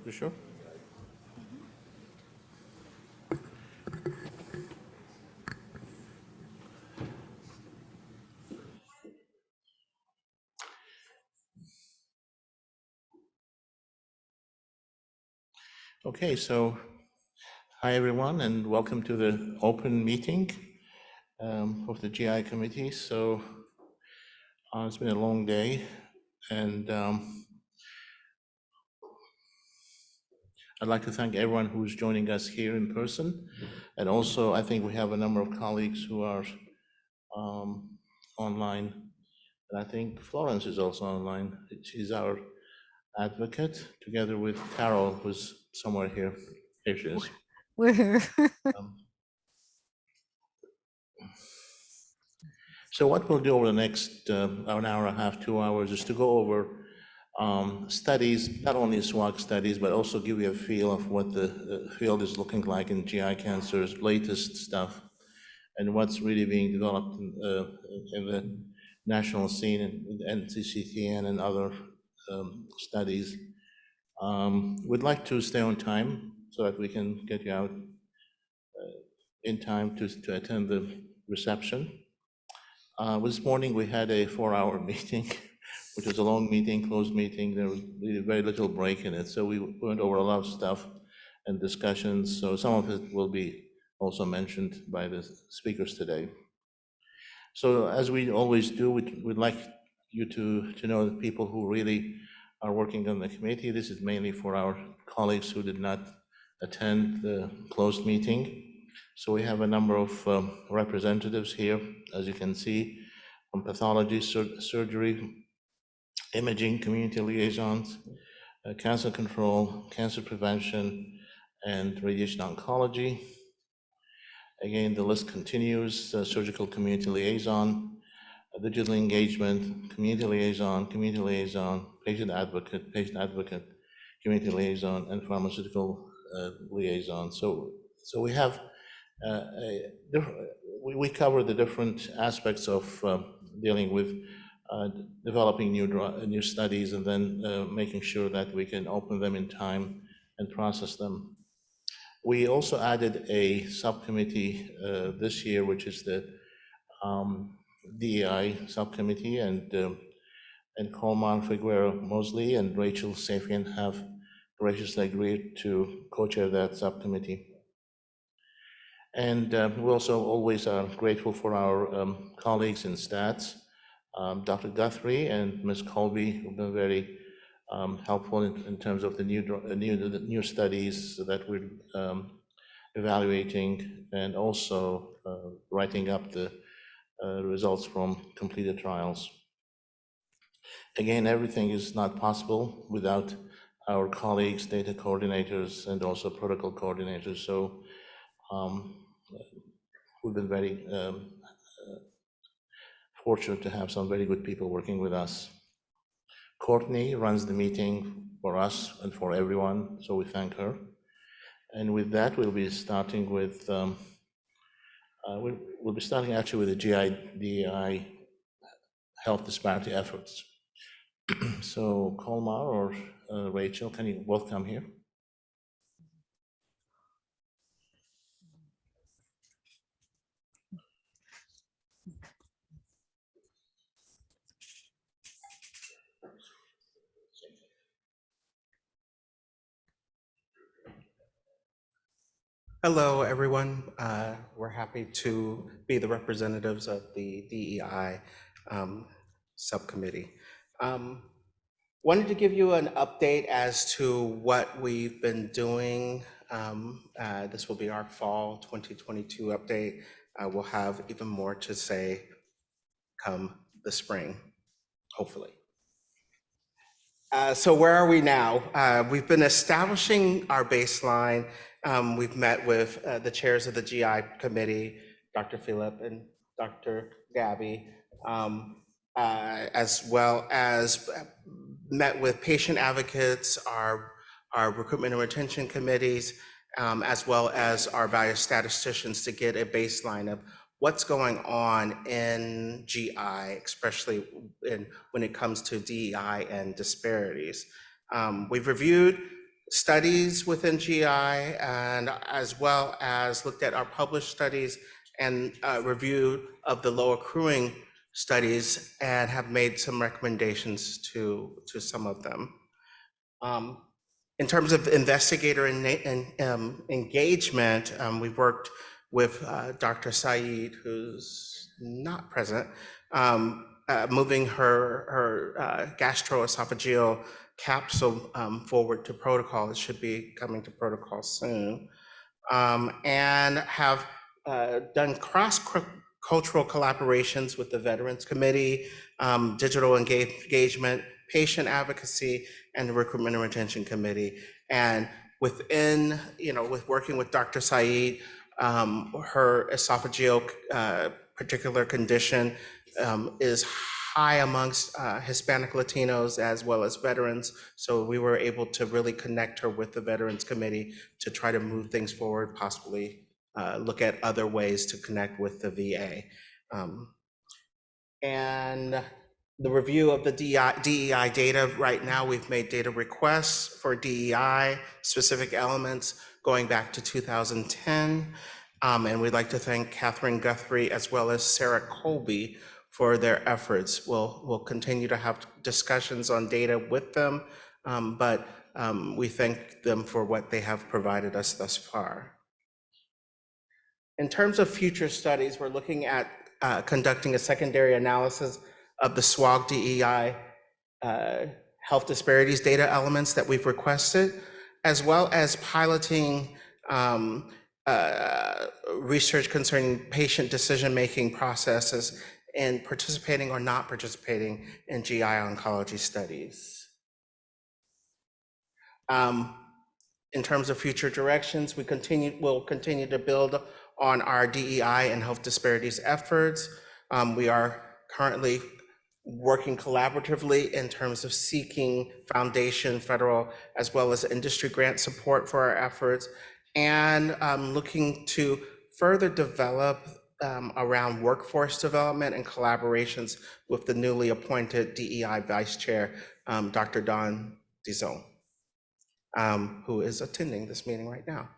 You sure? Okay, so hi everyone, and welcome to the open meeting of the GI committee. So it's been a long day, and I'd like to thank everyone who's joining us here in person. And also, I think we have a number of colleagues who are online. And I think Florence is also online. She's our advocate, together with Carol, who's somewhere here. Here she is. We're here. So what we'll do over the next an hour and a half, 2 hours, is to go over studies, not only SWOG studies, but also give you a feel of what the field is looking like in GI cancers, latest stuff, and what's really being developed in the national scene in NCCN and other studies. We'd like to stay on time so that we can get you out in time to attend the reception. This morning we had a 4-hour meeting, which was a long meeting, closed meeting. There was really very little break in it, so we went over a lot of stuff and discussions. So some of it will be also mentioned by the speakers today. So as we always do, we'd like you to know the people who really are working on the committee. This is mainly for our colleagues who did not attend the closed meeting. So we have a number of representatives here, as you can see, from pathology, surgery, imaging, community liaisons, cancer control, cancer prevention, and radiation oncology. Again, the list continues: surgical community liaison, digital engagement, community liaison, patient advocate, community liaison, and pharmaceutical liaison. So we have we cover the different aspects of dealing with developing new studies, and then making sure that we can open them in time and process them. We also added a subcommittee this year, which is the DEI subcommittee, and Coleman, Figueroa, Mosley, and Rachel Safian have graciously agreed to co-chair that subcommittee. And we also always are grateful for our colleagues in stats, Dr. Guthrie and Ms. Colby, who've been very helpful in terms of the new studies that we're evaluating, and also writing up the results from completed trials. Again, everything is not possible without our colleagues, data coordinators, and also protocol coordinators. So we've been very fortunate to have some very good people working with us. Courtney runs the meeting for us and for everyone, so we thank her. And with that, we'll be starting with we'll be starting actually with the GI health disparity efforts. So Colmar or Rachel, can you both come here? Hello, everyone. We're happy to be the representatives of the DEI subcommittee. Wanted to give you an update as to what we've been doing. This will be our fall 2022 update. We'll have even more to say come the spring, hopefully. So where are we now? We've been establishing our baseline. We've met with the chairs of the GI committee, Dr. Philip and Dr. Gabby, as well as met with patient advocates, our recruitment and retention committees, as well as our value statisticians, to get a baseline of what's going on in GI, especially when it comes to DEI and disparities. We've reviewed studies within GI, and as well as looked at our published studies and review of the low accruing studies, and have made some recommendations to some of them. In terms of investigator engagement, we've worked with Dr. Saeed, who's not present, moving her gastroesophageal capsule forward to protocol. It should be coming to protocol soon. And have done cross-cultural collaborations with the Veterans Committee, digital engagement, patient advocacy, and the Recruitment and Retention Committee. And within, with working with Dr. Saeed, her esophageal particular condition is high amongst Hispanic Latinos as well as veterans. So we were able to really connect her with the Veterans Committee to try to move things forward, possibly look at other ways to connect with the VA. And the review of the DEI data, right now we've made data requests for DEI, specific elements going back to 2010. And we'd like to thank Catherine Guthrie as well as Sarah Colby for their efforts. We'll continue to have discussions on data with them, but we thank them for what they have provided us thus far. In terms of future studies, we're looking at conducting a secondary analysis of the SWOG DEI health disparities data elements that we've requested, as well as piloting research concerning patient decision-making processes and participating or not participating in GI oncology studies. In terms of future directions, we'll continue to build on our DEI and health disparities efforts. We are currently working collaboratively in terms of seeking foundation, federal, as well as industry grant support for our efforts, and looking to further develop around workforce development and collaborations with the newly appointed DEI Vice Chair, Dr. Dawn Dizon, who is attending this meeting right now.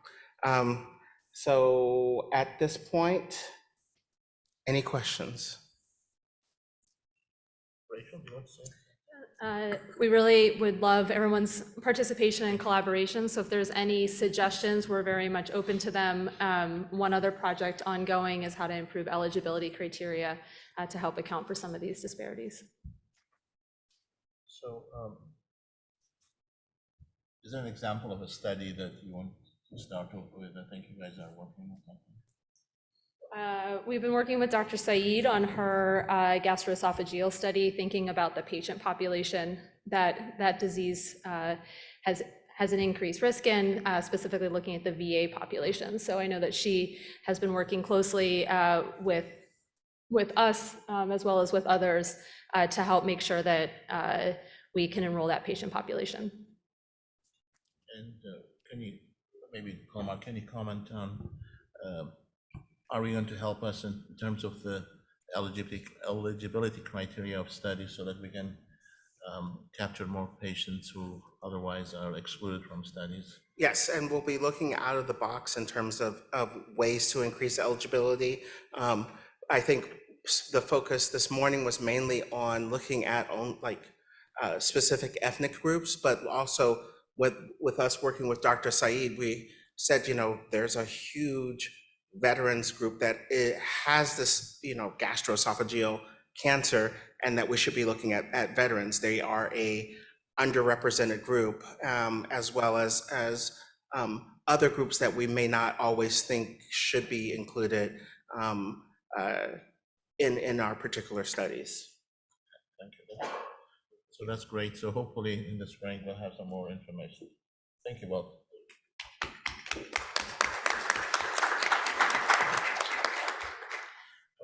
So at this point, any questions? Rachel, do you want to say? We really would love everyone's participation and collaboration. So if there's any suggestions, we're very much open to them. One other project ongoing is how to improve eligibility criteria to help account for some of these disparities. So is there an example of a study that you want to start off with? I think you guys are working on something. We've been working with Dr. Saeed on her gastroesophageal study, thinking about the patient population that disease has an increased risk in, specifically looking at the VA population. So I know that she has been working closely with us as well as with others to help make sure that we can enroll that patient population. And can you maybe comment on are we going to help us in terms of the eligibility criteria of studies so that we can capture more patients who otherwise are excluded from studies? Yes, and we'll be looking out of the box in terms of ways to increase eligibility. I think the focus this morning was mainly on looking at specific ethnic groups, but also with us working with Dr. Saeed, we said, there's a huge veterans group that has this, gastroesophageal cancer, and that we should be looking at veterans. They are a underrepresented group, as well as other groups that we may not always think should be included in our particular studies. Thank you. So that's great. So hopefully in the spring we'll have some more information. Thank you, Will.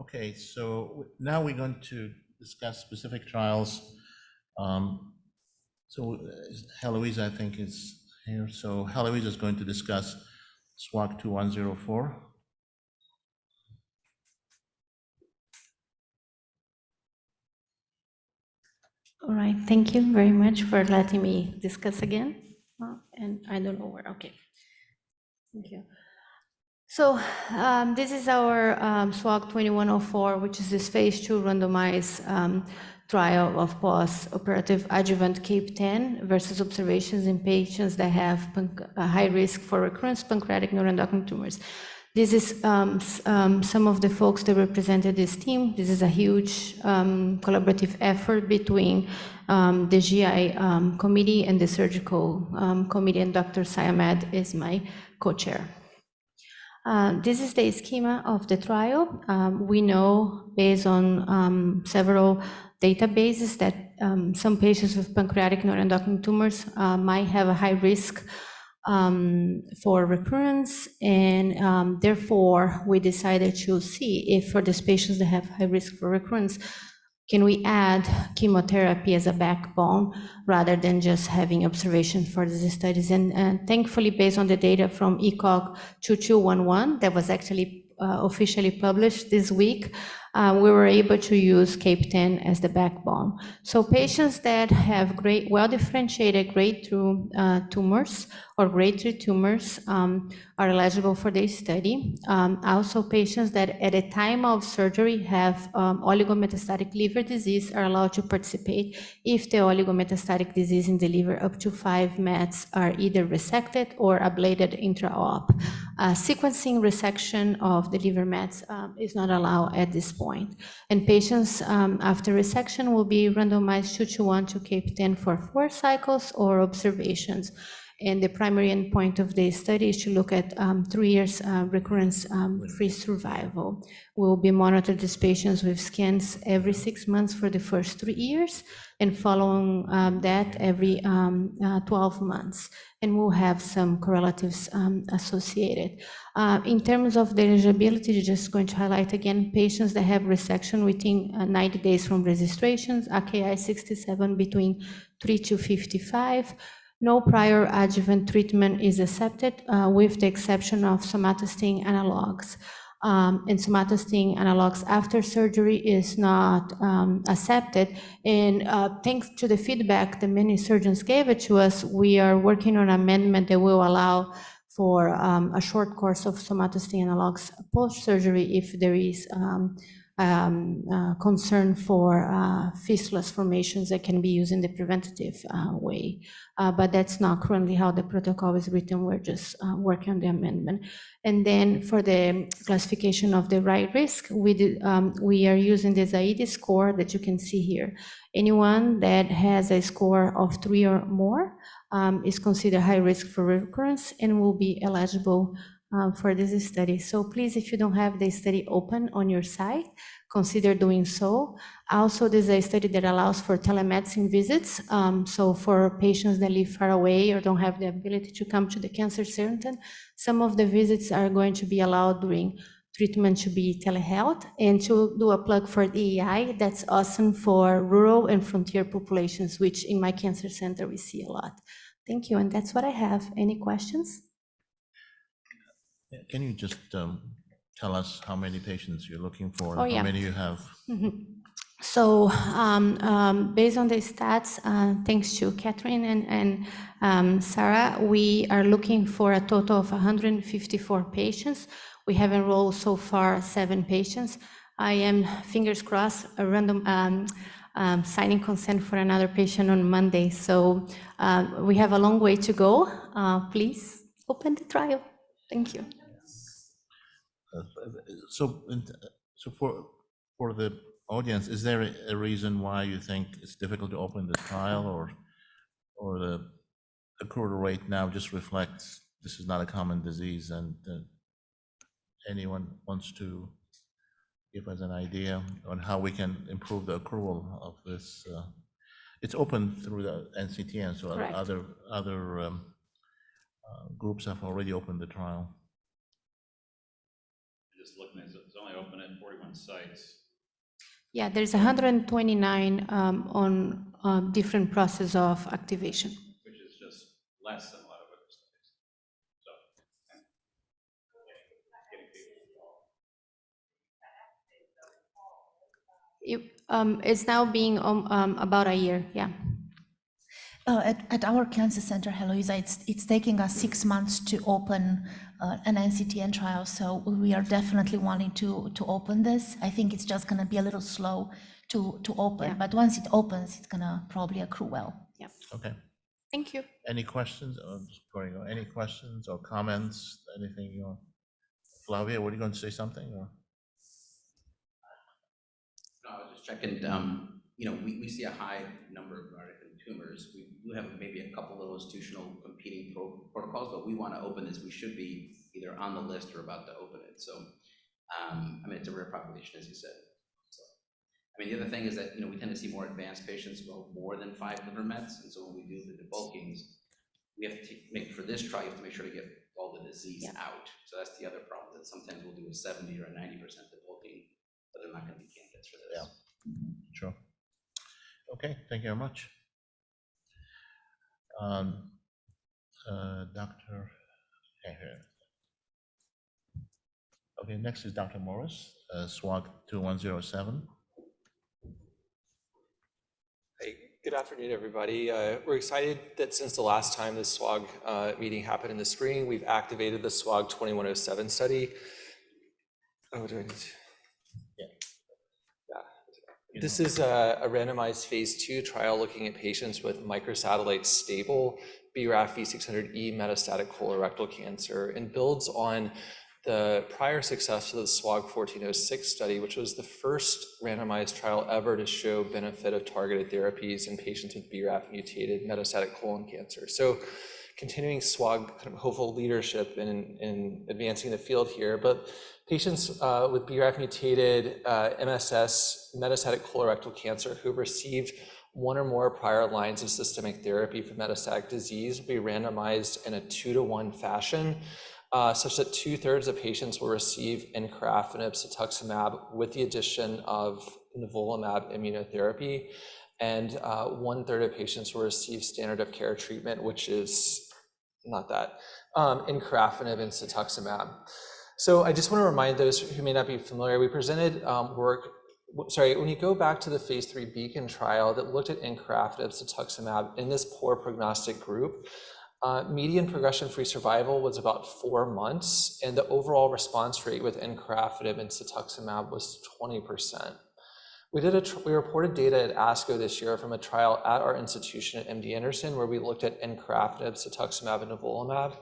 Okay, so now we're going to discuss specific trials. So Heloise, I think, is here. So Heloise is going to discuss SWOG 2104. All right, thank you very much for letting me discuss again. and I don't know where, okay. Thank you. So this is our SWOG 2104, which is this phase 2 randomized trial of post-operative adjuvant CAPE-10 versus observations in patients that have a high risk for recurrence pancreatic neuroendocrine tumors. This is some of the folks that represented this team. This is a huge collaborative effort between the GI committee and the surgical committee, and Dr. Sayamed is my co-chair. This is the schema of the trial. We know based on several databases that some patients with pancreatic neuroendocrine tumors might have a high risk for recurrence, and therefore we decided to see if for these patients that have high risk for recurrence, can we add chemotherapy as a backbone rather than just having observation for these studies? And thankfully, based on the data from ECOG 2211 that was actually officially published this week, we were able to use CAPE-10 as the backbone. So patients that have well-differentiated grade 2 tumors or grade 3 tumors are eligible for this study. Also, patients that at the time of surgery have oligometastatic liver disease are allowed to participate if the oligometastatic disease in the liver up to 5 mets are either resected or ablated intra-op. Sequencing resection of the liver mets is not allowed at this point. And patients after resection will be randomized 2-to-1 to CAPE-10 for 4 cycles or observations. And the primary endpoint of the study is to look at 3 years recurrence-free survival. We'll be monitoring these patients with scans every 6 months for the first 3 years, and following that every 12 months. And we'll have some correlatives associated. In terms of the eligibility, just going to highlight again, patients that have resection within 90 days from registrations, AKI 67 between 3 to 55, no prior adjuvant treatment is accepted with the exception of somatostatin analogs. And somatostatin analogs after surgery is not accepted. And thanks to the feedback that many surgeons gave it to us, we are working on an amendment that will allow for a short course of somatostatin analogs post-surgery if there is concern for fistulas formations that can be used in the preventative way. But that's not currently how the protocol is written. We're just working on the amendment. And then for the classification of the right risk, we are using the Zaidi score that you can see here. Anyone that has a score of 3 or more is considered high risk for recurrence and will be eligible for this study. So please, if you don't have the study open on your site, consider doing so. Also, this is a study that allows for telemedicine visits. So for patients that live far away or don't have the ability to come to the cancer center, some of the visits are going to be allowed during treatment to be telehealth. And to do a plug for DEI, that's awesome for rural and frontier populations, which in my cancer center we see a lot. Thank you, and that's what I have. Any questions? Can you just tell us how many patients you're looking for, Oh, and yeah. how many you have? So based on the stats, thanks to Catherine and Sarah, we are looking for a total of 154 patients. We have enrolled so far 7 patients. I am, fingers crossed, a random signing consent for another patient on Monday. So we have a long way to go. Please open the trial. Thank you. So for the audience, is there a reason why you think it's difficult to open the trial, or the accrual rate now just reflects this is not a common disease, and anyone wants to give us an idea on how we can improve the accrual of this? It's open through the NCTN, so Correct. other groups have already opened the trial. Just looking at it, it's only open at 41 sites. Yeah, there's 129 on different process of activation. Which is just less than a lot of other studies. So, getting people involved. It's now being about a year, yeah. At our cancer center, Heloisa, it's taking us 6 months to open an NCTN trial, so we are definitely wanting to open this. I think it's just gonna be a little slow to open, Yeah. but once it opens, it's gonna probably accrue well. Okay. Thank you. Any questions? Any questions or comments? Anything you want? Flavia, were you going to say something or? No, I was just checking, you know, we see a high number of neuroendocrine tumors. We do have maybe a couple of institutional competing protocols, but we want to open this. We should be either on the list or about to open it. So, I mean, it's a rare population, as you said. So, I mean, the other thing is that, you know, we tend to see more advanced patients who have more than 5 liver mets. And so when we do the debulkings, we have to make, for this trial, you have to make sure to get all the disease out. So that's the other problem, that sometimes we'll do a 70 or a 90% debulking, but they're not going to be candidates for this. Yeah. Sure. Okay, thank you very much. Dr. Okay, next is Dr. Morris, SWOG 2107. Hey, good afternoon, everybody. We're excited that since the last time the SWOG meeting happened in the spring, we've activated the SWOG 2107 study. Oh, do I need to? This is a randomized phase 2 trial looking at patients with microsatellite stable BRAF V600E metastatic colorectal cancer, and builds on the prior success of the SWOG 1406 study, which was the first randomized trial ever to show benefit of targeted therapies in patients with BRAF mutated metastatic colon cancer. So continuing SWOG kind of hopeful leadership in advancing the field here, but patients with BRAF mutated MSS metastatic colorectal cancer who received 1 or more prior lines of systemic therapy for metastatic disease will be randomized in a 2-to-1 fashion, such that 2/3 of patients will receive encorafenib cetuximab with the addition of nivolumab immunotherapy, and 1/3 of patients will receive standard of care treatment, which is not that, encorafenib and cetuximab. So I just want to remind those who may not be familiar, we presented when you go back to the phase 3 Beacon trial that looked at encorafenib cetuximab in this poor prognostic group, median progression-free survival was about 4 months, and the overall response rate with encorafenib and cetuximab was 20%. We reported data at ASCO this year from a trial at our institution at MD Anderson where we looked at encorafenib, cetuximab, and nivolumab.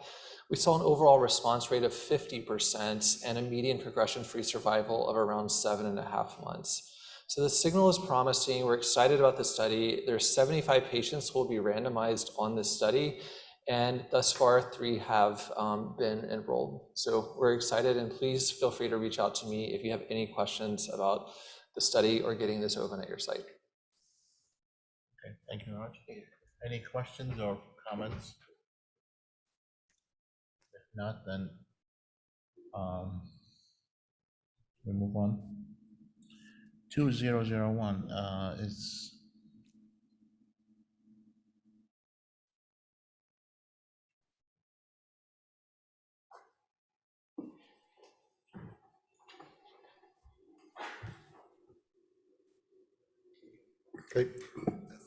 We saw an overall response rate of 50% and a median progression-free survival of around 7.5 months. So the signal is promising. We're excited about the study. There's 75 patients who will be randomized on this study, and thus far 3 have been enrolled. So we're excited, and please feel free to reach out to me if you have any questions about the study or getting this open at your site. Okay, thank you very much. Any questions or comments? If not, then we move on. 2001 is Great.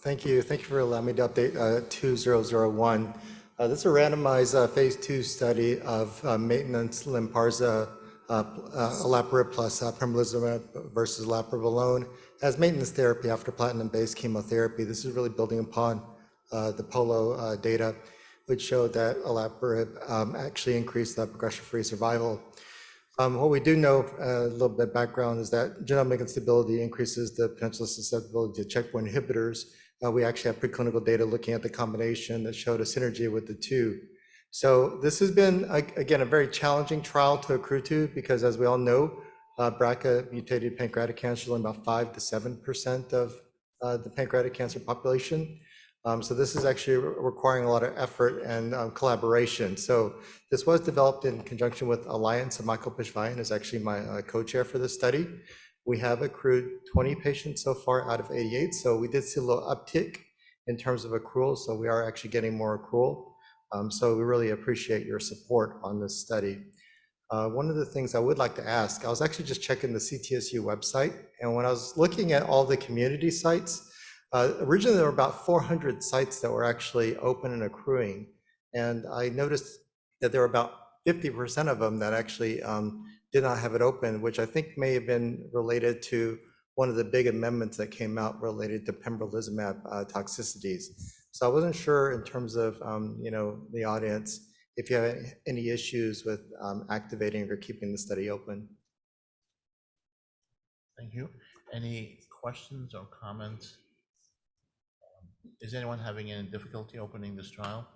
Thank you. Thank you for allowing me to update 2001. This is a randomized phase 2 study of maintenance Lynparza olaparib plus pembrolizumab versus olaparib alone as maintenance therapy after platinum-based chemotherapy. This is really building upon the POLO data, which showed that olaparib actually increased the progression-free survival. What we do know, a little bit of background, is that genomic instability increases the potential susceptibility to checkpoint inhibitors. We actually have preclinical data looking at the combination that showed a synergy with the two. So this has been, again, a very challenging trial to accrue to because, as we all know, BRCA mutated pancreatic cancer is only about 5 to 7% of the pancreatic cancer population. So this is actually requiring a lot of effort and collaboration. So this was developed in conjunction with Alliance, and Michael Pishvayan is actually my co-chair for this study. We have accrued 20 patients so far out of 88. So we did see a little uptick in terms of accrual. So we are actually getting more accrual. So we really appreciate your support on this study. One of the things I would like to ask, I was actually just checking the CTSU website, and when I was looking at all the community sites, Originally, there were about 400 sites that were actually open and accruing. And I noticed that there were about 50% of them that actually did not have it open, which I think may have been related to one of the big amendments that came out related to pembrolizumab toxicities. So I wasn't sure in terms of, the audience, if you have any issues with activating or keeping the study open. Thank you. Any questions or comments? Is anyone having any difficulty opening this trial?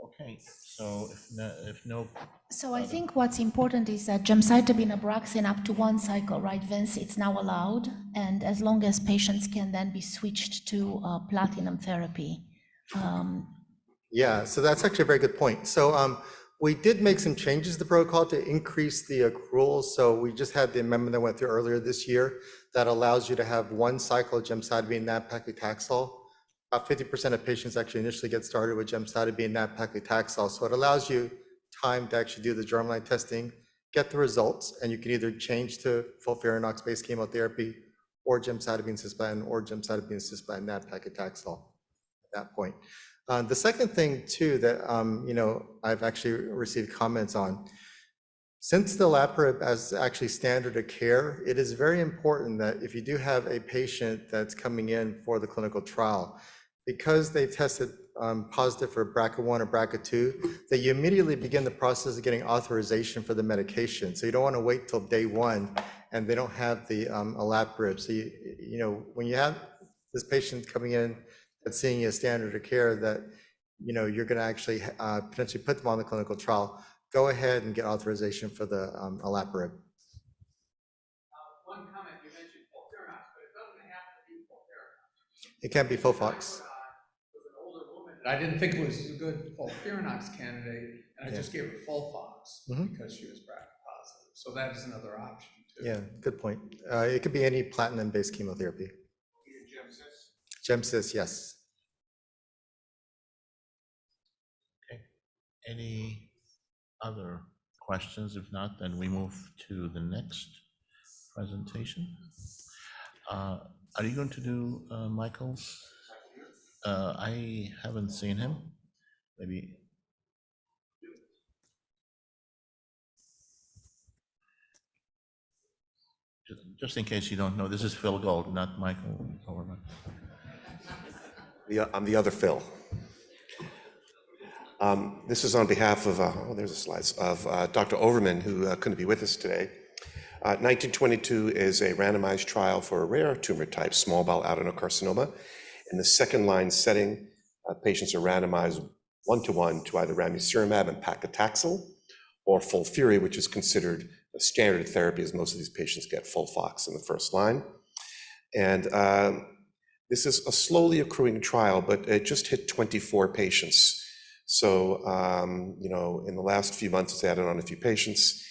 Okay, so if no, So I think what's important is that gemcitabine Abraxane up to 1 cycle, right, Vince, it's now allowed, and as long as patients can then be switched to platinum therapy. Yeah, so that's actually a very good point. So we did make some changes to the protocol to increase the accrual. So we just had the amendment that went through earlier this year that allows you to have 1 cycle of gemcitabine nab-paclitaxel. About 50% of patients actually initially get started with gemcitabine nab-paclitaxel. So it allows you time to actually do the germline testing, get the results, and you can either change to FOLFIRINOX-based chemotherapy or gemcitabine cisplatin or gemcitabine cisplatin nab-paclitaxel at that point. The second thing too that I've actually received comments on, since the olaparib as actually standard of care, it is very important that if you do have a patient that's coming in for the clinical trial, because they tested positive for BRCA1 or BRCA2, that you immediately begin the process of getting authorization for the medication. So you don't want to wait till day 1 and they don't have the olaparib. So when you have this patient coming in that's seeing a standard of care that you're going to actually potentially put them on the clinical trial, go ahead and get authorization for the olaparib. One comment, you mentioned FOLFIRINOX, but it doesn't have to be FOLFIRINOX. It can't be FOLFOX. With an older woman, I didn't think it was a good FOLFIRINOX candidate, and I just gave her FOLFOX because she was BRCA positive. So that is another option too. Yeah, good point. It could be any platinum-based chemotherapy. Gemcis, yes. okay. Any other questions? If not, then we move to the next presentation. Are you going to do Michael's? I haven't seen him. Maybe. Just in case you don't know, this is Phil Gold, not Michael Overman. I'm the other Phil. This is on behalf of, there's the slides, of Dr. Overman, who couldn't be with us today. 1922 is a randomized trial for a rare tumor type, small bowel adenocarcinoma. In the second-line setting, patients are randomized 1-to-1 to either ramucirumab and paclitaxel, or FOLFIRI, which is considered a standard therapy, as most of these patients get FOLFOX in the first line. And this is a slowly accruing trial, but it just hit 24 patients. So, in the last few months, it's added on a few patients.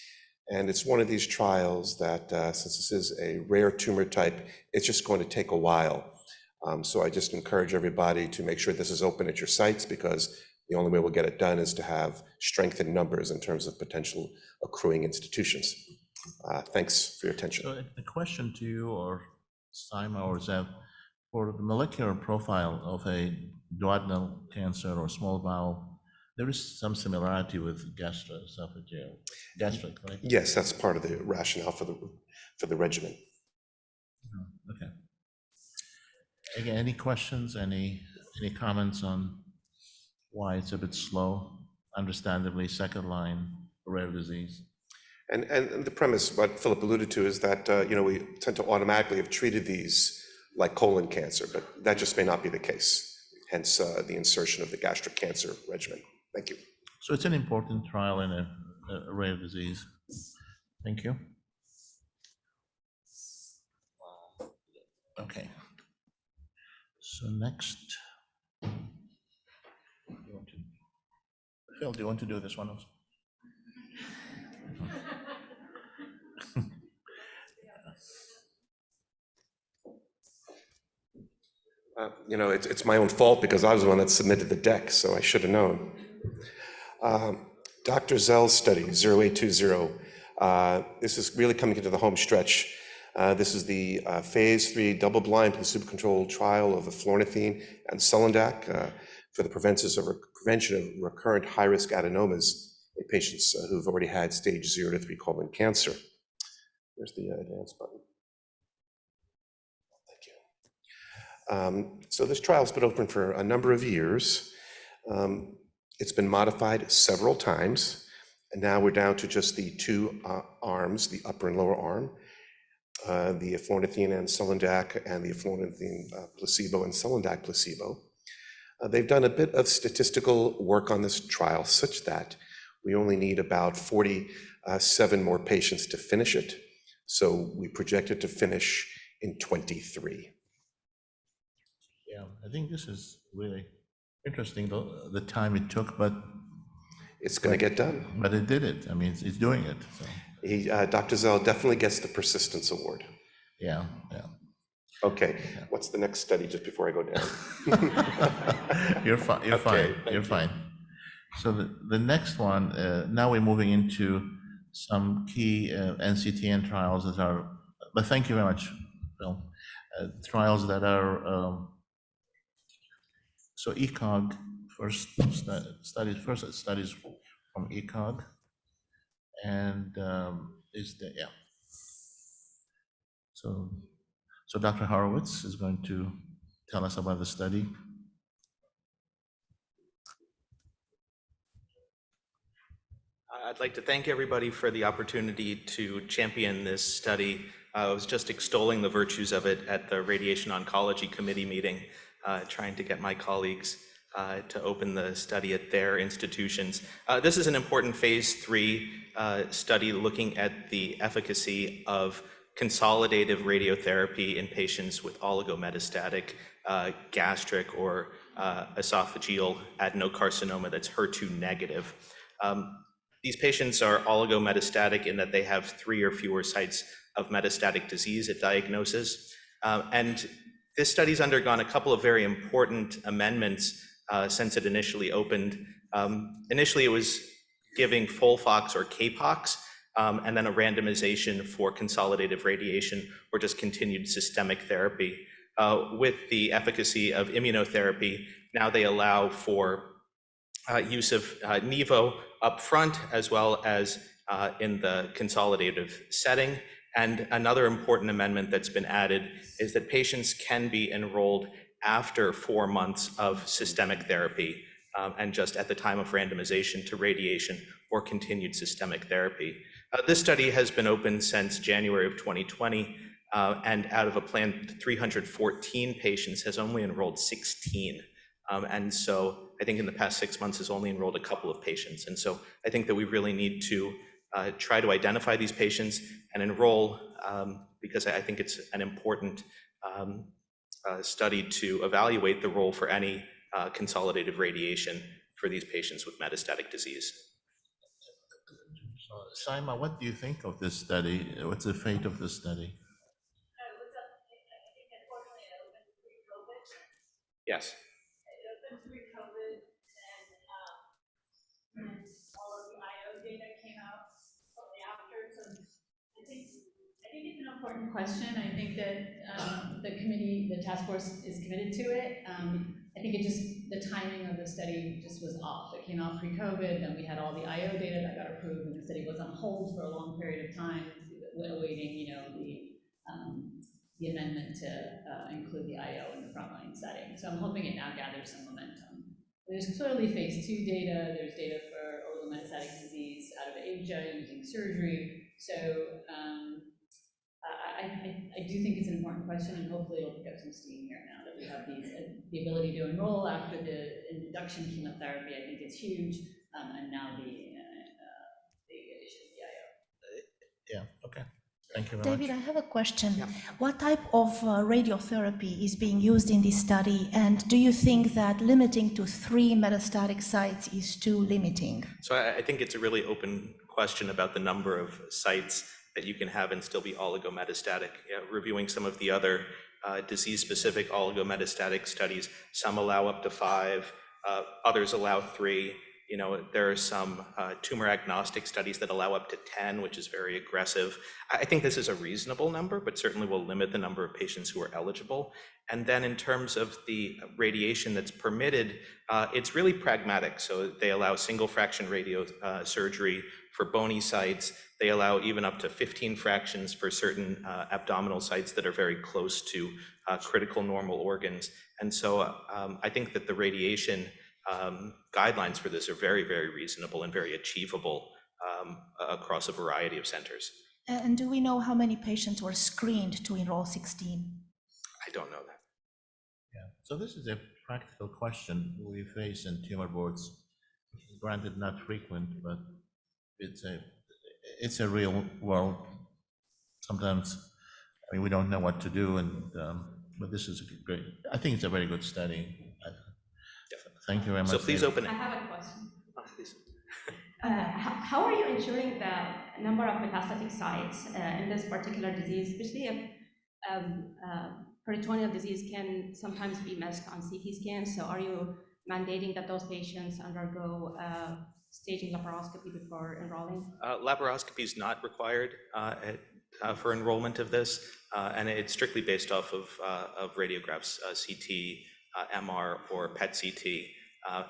And it's one of these trials that, since this is a rare tumor type, it's just going to take a while. So I just encourage everybody to make sure this is open at your sites, because the only way we'll get it done is to have strengthened numbers in terms of potential accruing institutions. Thanks for your attention. So a question to you, or Saima or Zev, for the molecular profile of a duodenal cancer or small bowel, there is some similarity with gastroesophageal, gastric, right? Yes, that's part of the rationale for the regimen. Okay. Again, any questions, any comments on why it's a bit slow? Understandably, second line, rare disease. And the premise, what Philip alluded to, is that we tend to automatically have treated these like colon cancer, but that just may not be the case. Hence the insertion of the gastric cancer regimen. Thank you. So it's an important trial in a rare disease. Thank you. Okay. So next, Phil, do you want to do this one also? You know, it's my own fault because I was the one that submitted the deck, so I should have known. Dr. Zell's study, 0820, this is really coming into the home stretch. This is the phase 3 double-blind placebo-controlled trial of eflornithine and sulindac for the prevention of recurrent high-risk adenomas in patients who've already had stage 0 to 3 colon cancer. Where's the advance button? So this trial's been open for a number of years. It's been modified several times, and now we're down to just the two arms, the upper and lower arm, the eflornithine and sulindac, and the eflornithine placebo and sulindac placebo. They've done a bit of statistical work on this trial such that we only need about 47 more patients to finish it. So we project it to finish in 23. Yeah, I think this is really interesting, the time it took, but It's going to get done. but it did it. I mean, it's doing it. So Dr. Zell definitely gets the persistence award. yeah. Okay, what's the next study just before I go down? You're fine. You're Okay, fine. You're fine. So the next one, now we're moving into some key NCTN trials that are, but thank you very much, Bill. Trials that are, so ECOG, first studies from ECOG, and is the, yeah. So Dr. Horowitz is going to tell us about the study. I'd like to thank everybody for the opportunity to champion this study. I was just extolling the virtues of it at the Radiation Oncology Committee meeting, trying to get my colleagues to open the study at their institutions. This is an important phase 3 study looking at the efficacy of consolidative radiotherapy in patients with oligometastatic gastric or esophageal adenocarcinoma that's HER2 negative. These patients are oligometastatic in that they have 3 or fewer sites of metastatic disease at diagnosis. And this study's undergone a couple of very important amendments since it initially opened. Initially, it was giving FOLFOX or CAPOX, and then a randomization for consolidative radiation or just continued systemic therapy. With the efficacy of immunotherapy, now they allow for use of Nivo up front as well as in the consolidative setting. And another important amendment that's been added is that patients can be enrolled after 4 months of systemic therapy and just at the time of randomization to radiation or continued systemic therapy. This study has been open since January of 2020, and out of a planned 314 patients has only enrolled 16. And so I think in the past 6 months has only enrolled a couple of patients. And so I think that we really need to try to identify these patients and enroll, because I think it's an important study to evaluate the role for any consolidative radiation for these patients with metastatic disease. Saima, what do you think of this study? What's the fate of this study? Yes. All of the IO data came out shortly after, so I think it's an important question. I think that the committee, the task force is committed to it. I think the timing of the study just was off. It came out pre-COVID, then we had all the IO data that got approved, and the study was on hold for a long period of time, awaiting, the amendment to include the IO in the frontline setting. So I'm hoping it now gathers some momentum. There's clearly phase 2 data. There's data for oligometastatic disease out of Asia using surgery. So I do think it's an important question, and hopefully it'll pick up some steam here now that we have the ability to enroll after the induction chemotherapy. I think it's huge, and now the addition of the IO. Yeah, okay. Thank you very David, much. I have a question. Yeah. What type of radiotherapy is being used in this study? And do you think that limiting to 3 metastatic sites is too limiting? So I think it's a really open question about the number of sites that you can have and still be oligometastatic. Reviewing some of the other disease-specific oligometastatic studies. Some allow up to 5, others allow 3. You know, there are some tumor agnostic studies that allow up to 10, which is very aggressive. I think this is a reasonable number, but certainly will limit the number of patients who are eligible. And then in terms of the radiation that's permitted, it's really pragmatic. So they allow single fraction radio surgery for bony sites. They allow even up to 15 fractions for certain abdominal sites that are very close to critical normal organs. And so I think that the radiation guidelines for this are very, very reasonable and very achievable across a variety of centers. And do we know how many patients were screened to enroll 16? I don't know that. Yeah. So this is a practical question we face in tumor boards. Granted, not frequent, but it's a real world. Sometimes, I mean, we don't know what to do, and but this is a great. I think it's a very good study. Thank you very much. So please David. open it. I have a question. Please. How are you ensuring the number of metastatic sites in this particular disease, especially if peritoneal disease can sometimes be missed on CT scans? So are you mandating that those patients undergo staging laparoscopy before enrolling? Laparoscopy is not required for enrollment of this, and it's strictly based off of radiographs, CT, MR, or PET CT,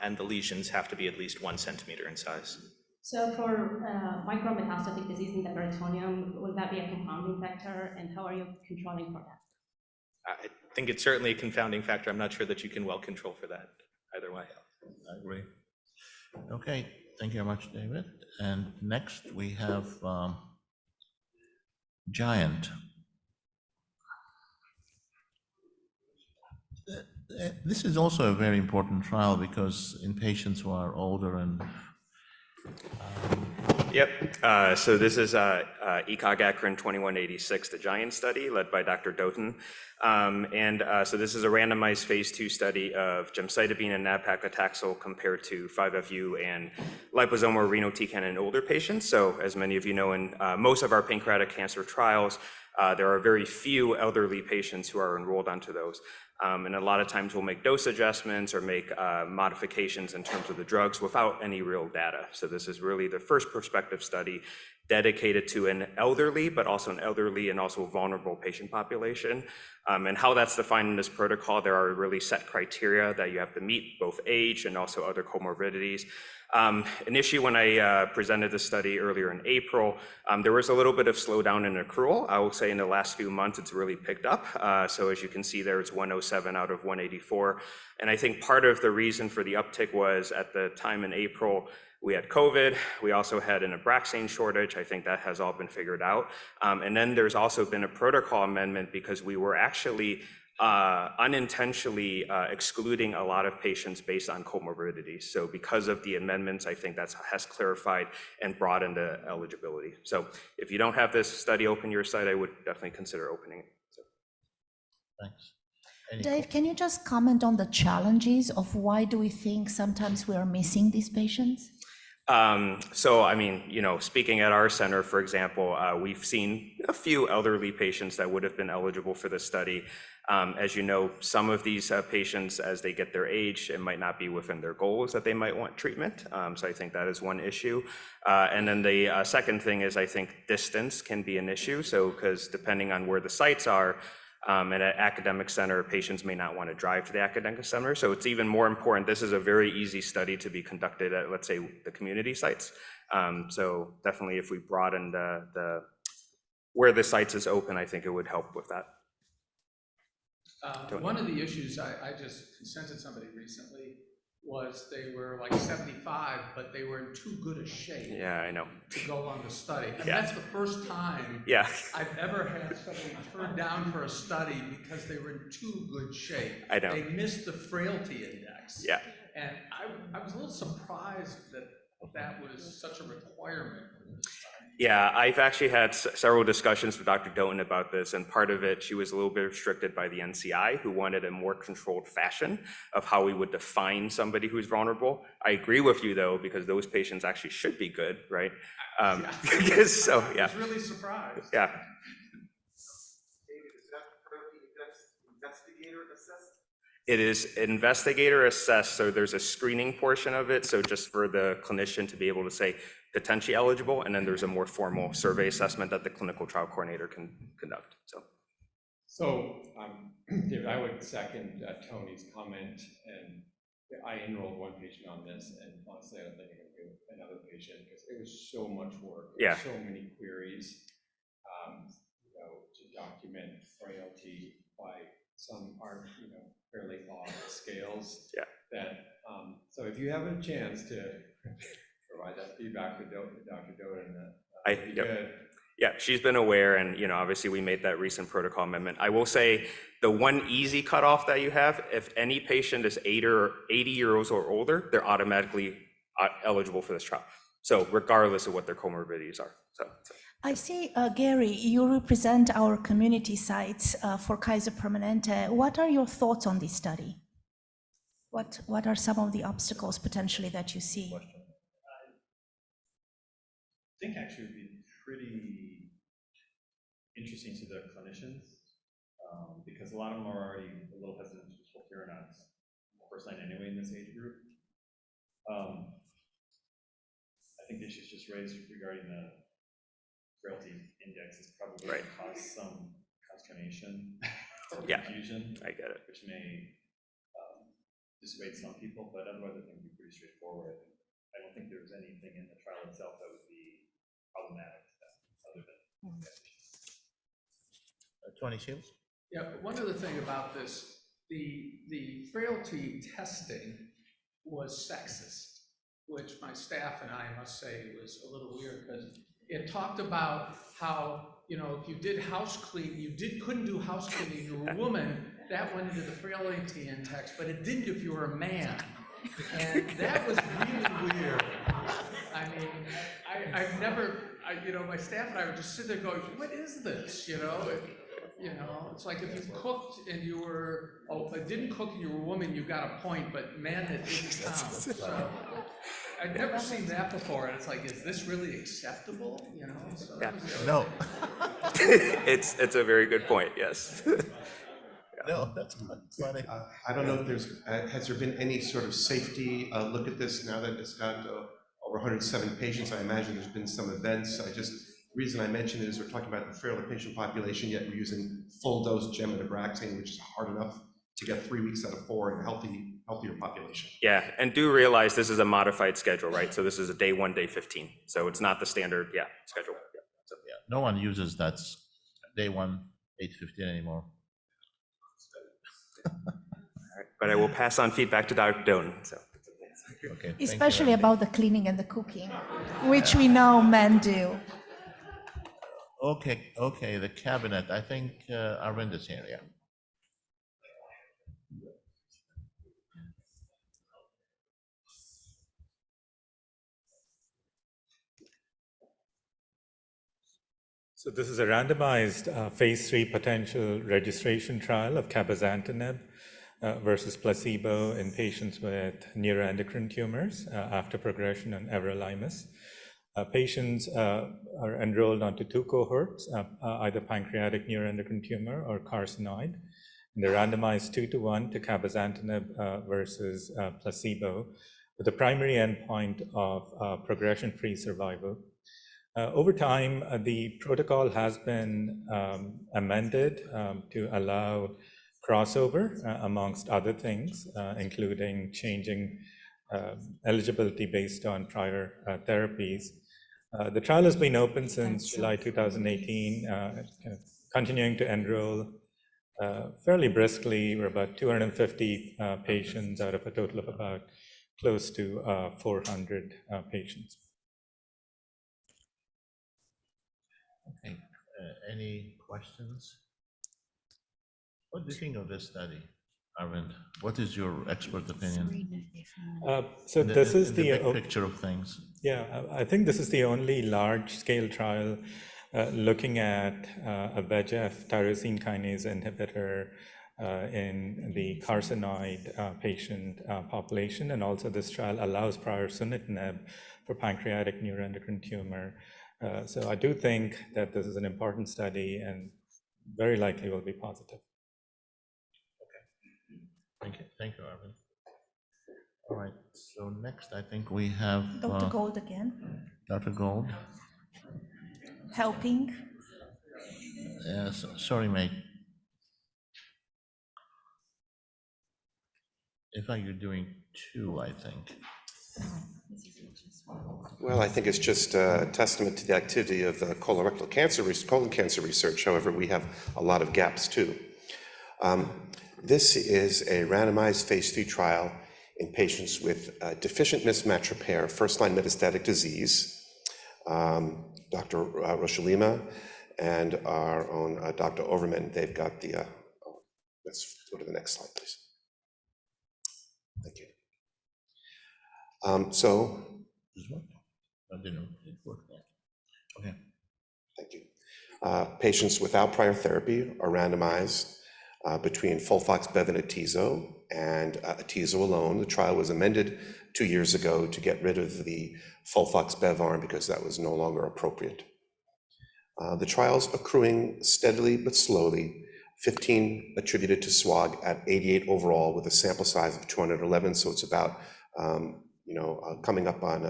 and the lesions have to be at least 1 centimeter in size. So for micrometastatic disease in the peritoneum, will that be a confounding factor, and how are you controlling for that? I think it's certainly a confounding factor. I'm not sure that you can well control for that either way. I agree. Okay, thank you very much, David. And next we have Giant. This is also a very important trial because in patients who are older and Yep, so this is ECOG Akron 2186, the GIANT study led by Dr. Doughton. So this is a randomized phase 2 study of gemcitabine and nab-paclitaxel compared to 5-FU and liposomal irinotecan in older patients. So as many of you know, in most of our pancreatic cancer trials, there are very few elderly patients who are enrolled onto those. And a lot of times we'll make dose adjustments or make modifications in terms of the drugs without any real data. So this is really the first prospective study dedicated to an elderly, but also an elderly and also vulnerable patient population. And how that's defined in this protocol, there are really set criteria that you have to meet, both age and also other comorbidities. An issue when I presented the study earlier in April, there was a little bit of slowdown in accrual. I will say in the last few months, it's really picked up. So as you can see there, it's 107 out of 184. And I think part of the reason for the uptick was at the time in April, we had COVID. We also had an Abraxane shortage. I think that has all been figured out. And then there's also been a protocol amendment because we were actually unintentionally excluding a lot of patients based on comorbidities. So because of the amendments, I think that has clarified and broadened the eligibility. So if you don't have this study open your site, I would definitely consider opening it. So. Thanks. Dave, can you just comment on the challenges of why do we think sometimes we are missing these patients? So, I mean, you know, speaking at our center, for example, we've seen a few elderly patients that would have been eligible for the study. As you know, some of these patients, as they get their age, it might not be within their goals that they might want treatment. So I think that is one issue. And then the second thing is I think distance can be an issue. So, because depending on where the sites are, at an academic center, patients may not want to drive to the academic center. So it's even more important. This is a very easy study to be conducted at, let's say, the community sites. So definitely if we broaden the where the sites is open, I think it would help with that. One of the issues I just consented somebody recently was they were like 75, but they were in too good a shape. Yeah, I know. To go on the study. And Yeah. that's the first time I've ever had somebody turned down for a study because they were in too good shape. I know. They missed the frailty index. Yeah. And I was a little surprised that that was such a requirement for this study. Yeah, I've actually had several discussions with Dr. Doughton about this, and part of it, she was a little bit restricted by the NCI, who wanted a more controlled fashion of how we would define somebody who's vulnerable. I agree with you, though, because those patients actually should be good, right? So, yeah. I was really surprised. Yeah. It is investigator assessed, so there's a screening portion of it, so just for the clinician to be able to say potentially eligible, and then there's a more formal survey assessment that the clinical trial coordinator can conduct, so. So, David, I would second Tony's comment, and I enrolled one patient on this, and honestly, I don't think I can do another patient, because it was so much work. There were Yeah. so many queries, to document frailty by some are, fairly odd scales. Yeah. That, so if you have a chance to provide that feedback to Dr. Doden, that would be good. Yeah, she's been aware, and obviously we made that recent protocol amendment. I will say the one easy cutoff that you have, if any patient is 80 years or older, they're automatically eligible for this trial. So regardless of what their comorbidities are. So. I see, Gary, you represent our community sites for Kaiser Permanente. What are your thoughts on this study? What are some of the obstacles potentially that you see? I think actually it would be pretty interesting to the clinicians because a lot of them are already a little hesitant to switch FOLFIRINOX first line anyway in this age group. I think the issues just raised regarding the frailty index is probably going to cause some consternation or confusion. I get it. Which may dissuade some people, but otherwise I think it would be pretty straightforward. I don't think there was anything in the trial itself that would be problematic other than Tony Shields? Yeah, but one other thing about this, the frailty testing was sexist, which my staff and I must say was a little weird, because it talked about how, if you did house clean, couldn't do house cleaning, you were a woman, that went into the frailty index, but it didn't if you were a man. And that was really weird. I mean, I've never, my staff and I would just sit there going, what is this, It's like if you cooked and you were, if I didn't cook and you were a woman, you got a point, but man, it didn't count. So I'd never seen that before, and it's like, is this really acceptable, So that was the other No. thing. It's a very good point, yes. No, that's funny. I don't know if there's, has there been any sort of safety look at this now that it's got over 107 patients? I imagine there's been some events. The reason I mention it is we're talking about the frailer patient population, yet we're using full dose gemcitabine, which is hard enough to get 3 weeks out of 4 in a healthier population. Yeah, and do realize this is a modified schedule, right? So this is a day 1, day 15. So it's not the standard, schedule. Yeah. So, No one uses that day 1, 8:15 anymore. But I will pass on feedback to Dr. Doan. So. Okay. Especially about the cleaning and the cooking, which we know men do. Okay, the cabinet, I think Arvinda's here, yeah. So this is a randomized phase 3 potential registration trial of cabozantinib versus placebo in patients with neuroendocrine tumors after progression on everolimus. Patients are enrolled onto 2 cohorts, either pancreatic neuroendocrine tumor or carcinoid. And they're randomized 2-to-1 to cabozantinib versus placebo, with the primary endpoint of progression-free survival. Over time, the protocol has been amended to allow crossover amongst other things, including changing eligibility based on prior therapies. The trial has been open since July 2018, continuing to enroll fairly briskly. We're about 250 patients out of a total of about close to 400 patients. Okay, any questions? What do you think of this study, Arvind? What is your expert opinion? So this is the big picture of things. Yeah, I think this is the only large-scale trial looking at a VEGF tyrosine kinase inhibitor in the carcinoid patient population, and also this trial allows prior sunitinib for pancreatic neuroendocrine tumor. So I do think that this is an important study and very likely will be positive. Okay. thank you, Arvin. All right, so next I think we have Dr. Gold again, Dr. Gold. helping. Sorry, mate. In fact, you're doing two, I think. Well, I think it's just a testament to the activity of colorectal cancer, colon cancer research. However, we have a lot of gaps too. This is a randomized phase 3 trial in patients with deficient mismatch repair, first-line metastatic disease. Dr. Rochalima and our own Dr. Overman, they've got the, let's go to the next slide, please. Thank you. I didn't know it worked. Okay. Thank you. Patients without prior therapy are randomized between FOLFOX, bev, and atezo, and atezo alone. The trial was amended 2 years ago to get rid of the FOLFOX bev arm because that was no longer appropriate. The trial's accruing steadily but slowly, 15 attributed to SWOG at 88 overall with a sample size of 211, so it's about coming up on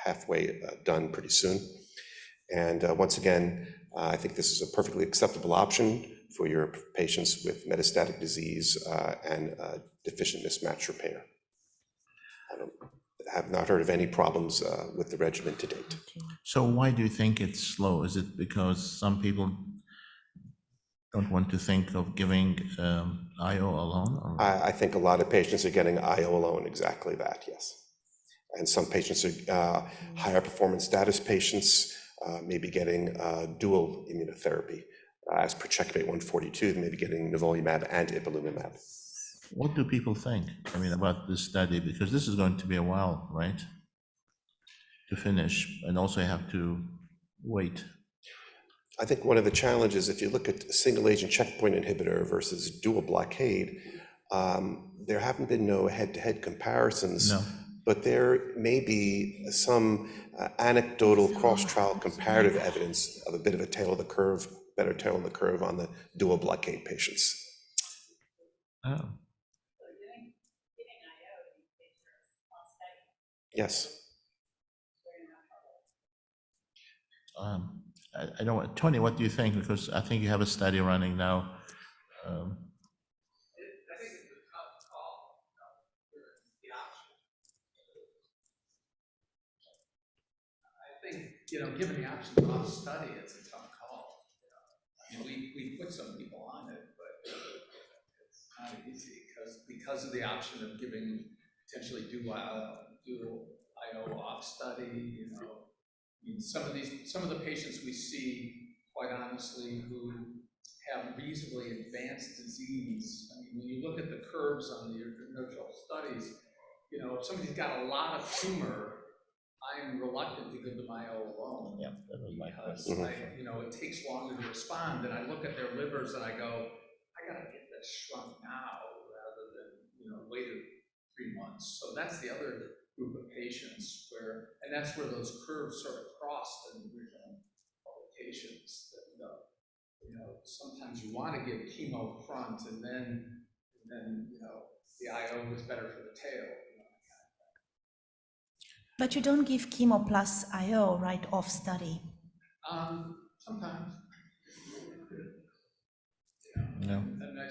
halfway done pretty soon. And once again, I think this is a perfectly acceptable option for your patients with metastatic disease and deficient mismatch repair. I have not heard of any problems with the regimen to date. So why do you think it's slow? Is it because some people don't want to think of giving IO alone? Or? I think a lot of patients are getting IO alone, exactly that, yes. And some patients are higher performance status patients, maybe getting dual immunotherapy. As per Checkmate 142, they may be getting nivolumab and ipilimumab. What do people think, about this study? Because this is going to be a while, right, to finish, and also have to wait. I think one of the challenges, if you look at single agent checkpoint inhibitor versus dual blockade, there haven't been no head-to-head comparisons. No. But there may be some anecdotal cross-trial comparative evidence of a bit of a tail of the curve, better tail of the curve on the dual blockade patients. Oh. Yes. I don't want, Tony, what do you think? Because I think you have a study running now. Given the option of study, it's a tough call. We put some people on it, but it's not easy because of the option of giving potentially dual IO off study. Some of the patients we see, quite honestly, who have reasonably advanced disease. When you look at the curves on the initial studies, if somebody's got a lot of tumor, I'm reluctant to give them IO alone. Yeah, that was my because question. it takes longer to respond, and I look at their livers and I go, I gotta get this shrunk now rather than later 3 months. So that's the other group of patients and that's where those curves sort of cross in the original publications. That sometimes you want to give chemo front, and then the IO is better for the tail. But you don't give chemo plus IO, right, off study? Sometimes. No. And I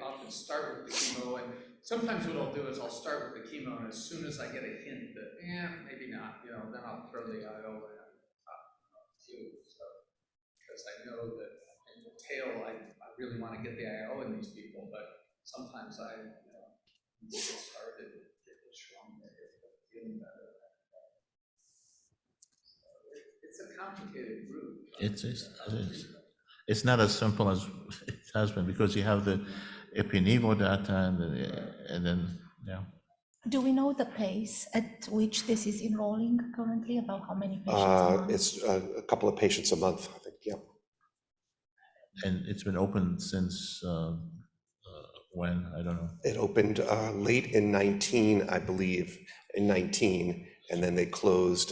often start with the chemo, and sometimes what I'll do is I'll start with the chemo, and as soon as I get a hint that, maybe not, then I'll throw the IO in too. So, because I know that in the tail, I really want to get the IO in these people, but sometimes I get started, get it strong, feeling better. It's a complicated group. It is. It's not as simple as it has been, because you have the Epi-Nivo data and then, yeah. Do we know the pace at which this is enrolling currently, about how many patients a month? It's a couple of patients a month, I think, yeah. And it's been open since when? I don't know. It opened late in 19, I believe, and then they closed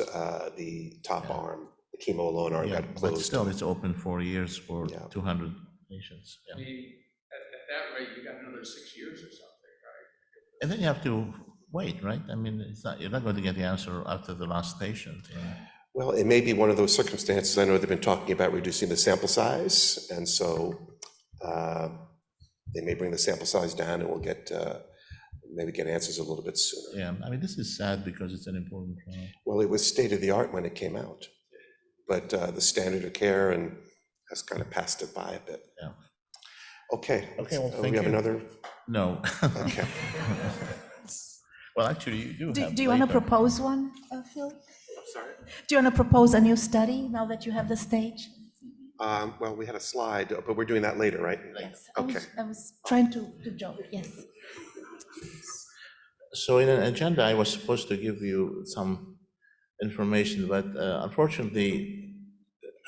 the top arm, the chemo alone arm got closed. But still, it's open 4 years for 200 patients. Yeah. At that rate, you got another 6 years or something, right? And then you have to wait, right? I mean, you're not going to get the answer after the last patient. Well, it may be one of those circumstances. I know they've been talking about reducing the sample size, and so they may bring the sample size down, and we'll get maybe get answers a little bit sooner. Yeah, I mean, this is sad because it's an important trial. Well, it was state of the art when it came out, but the standard of care and has kind of passed it by a bit. Yeah. Okay. Okay, well, thank we have you. another. No. Okay. Well, actually, you do have. Do you want to later. propose one, Phil? I'm sorry. Do you want to propose a new study now that you have the stage? Well, we had a slide, but we're doing that later, right? Yes. Okay. I was trying to joke, yes. So in an agenda, I was supposed to give you some information, but unfortunately,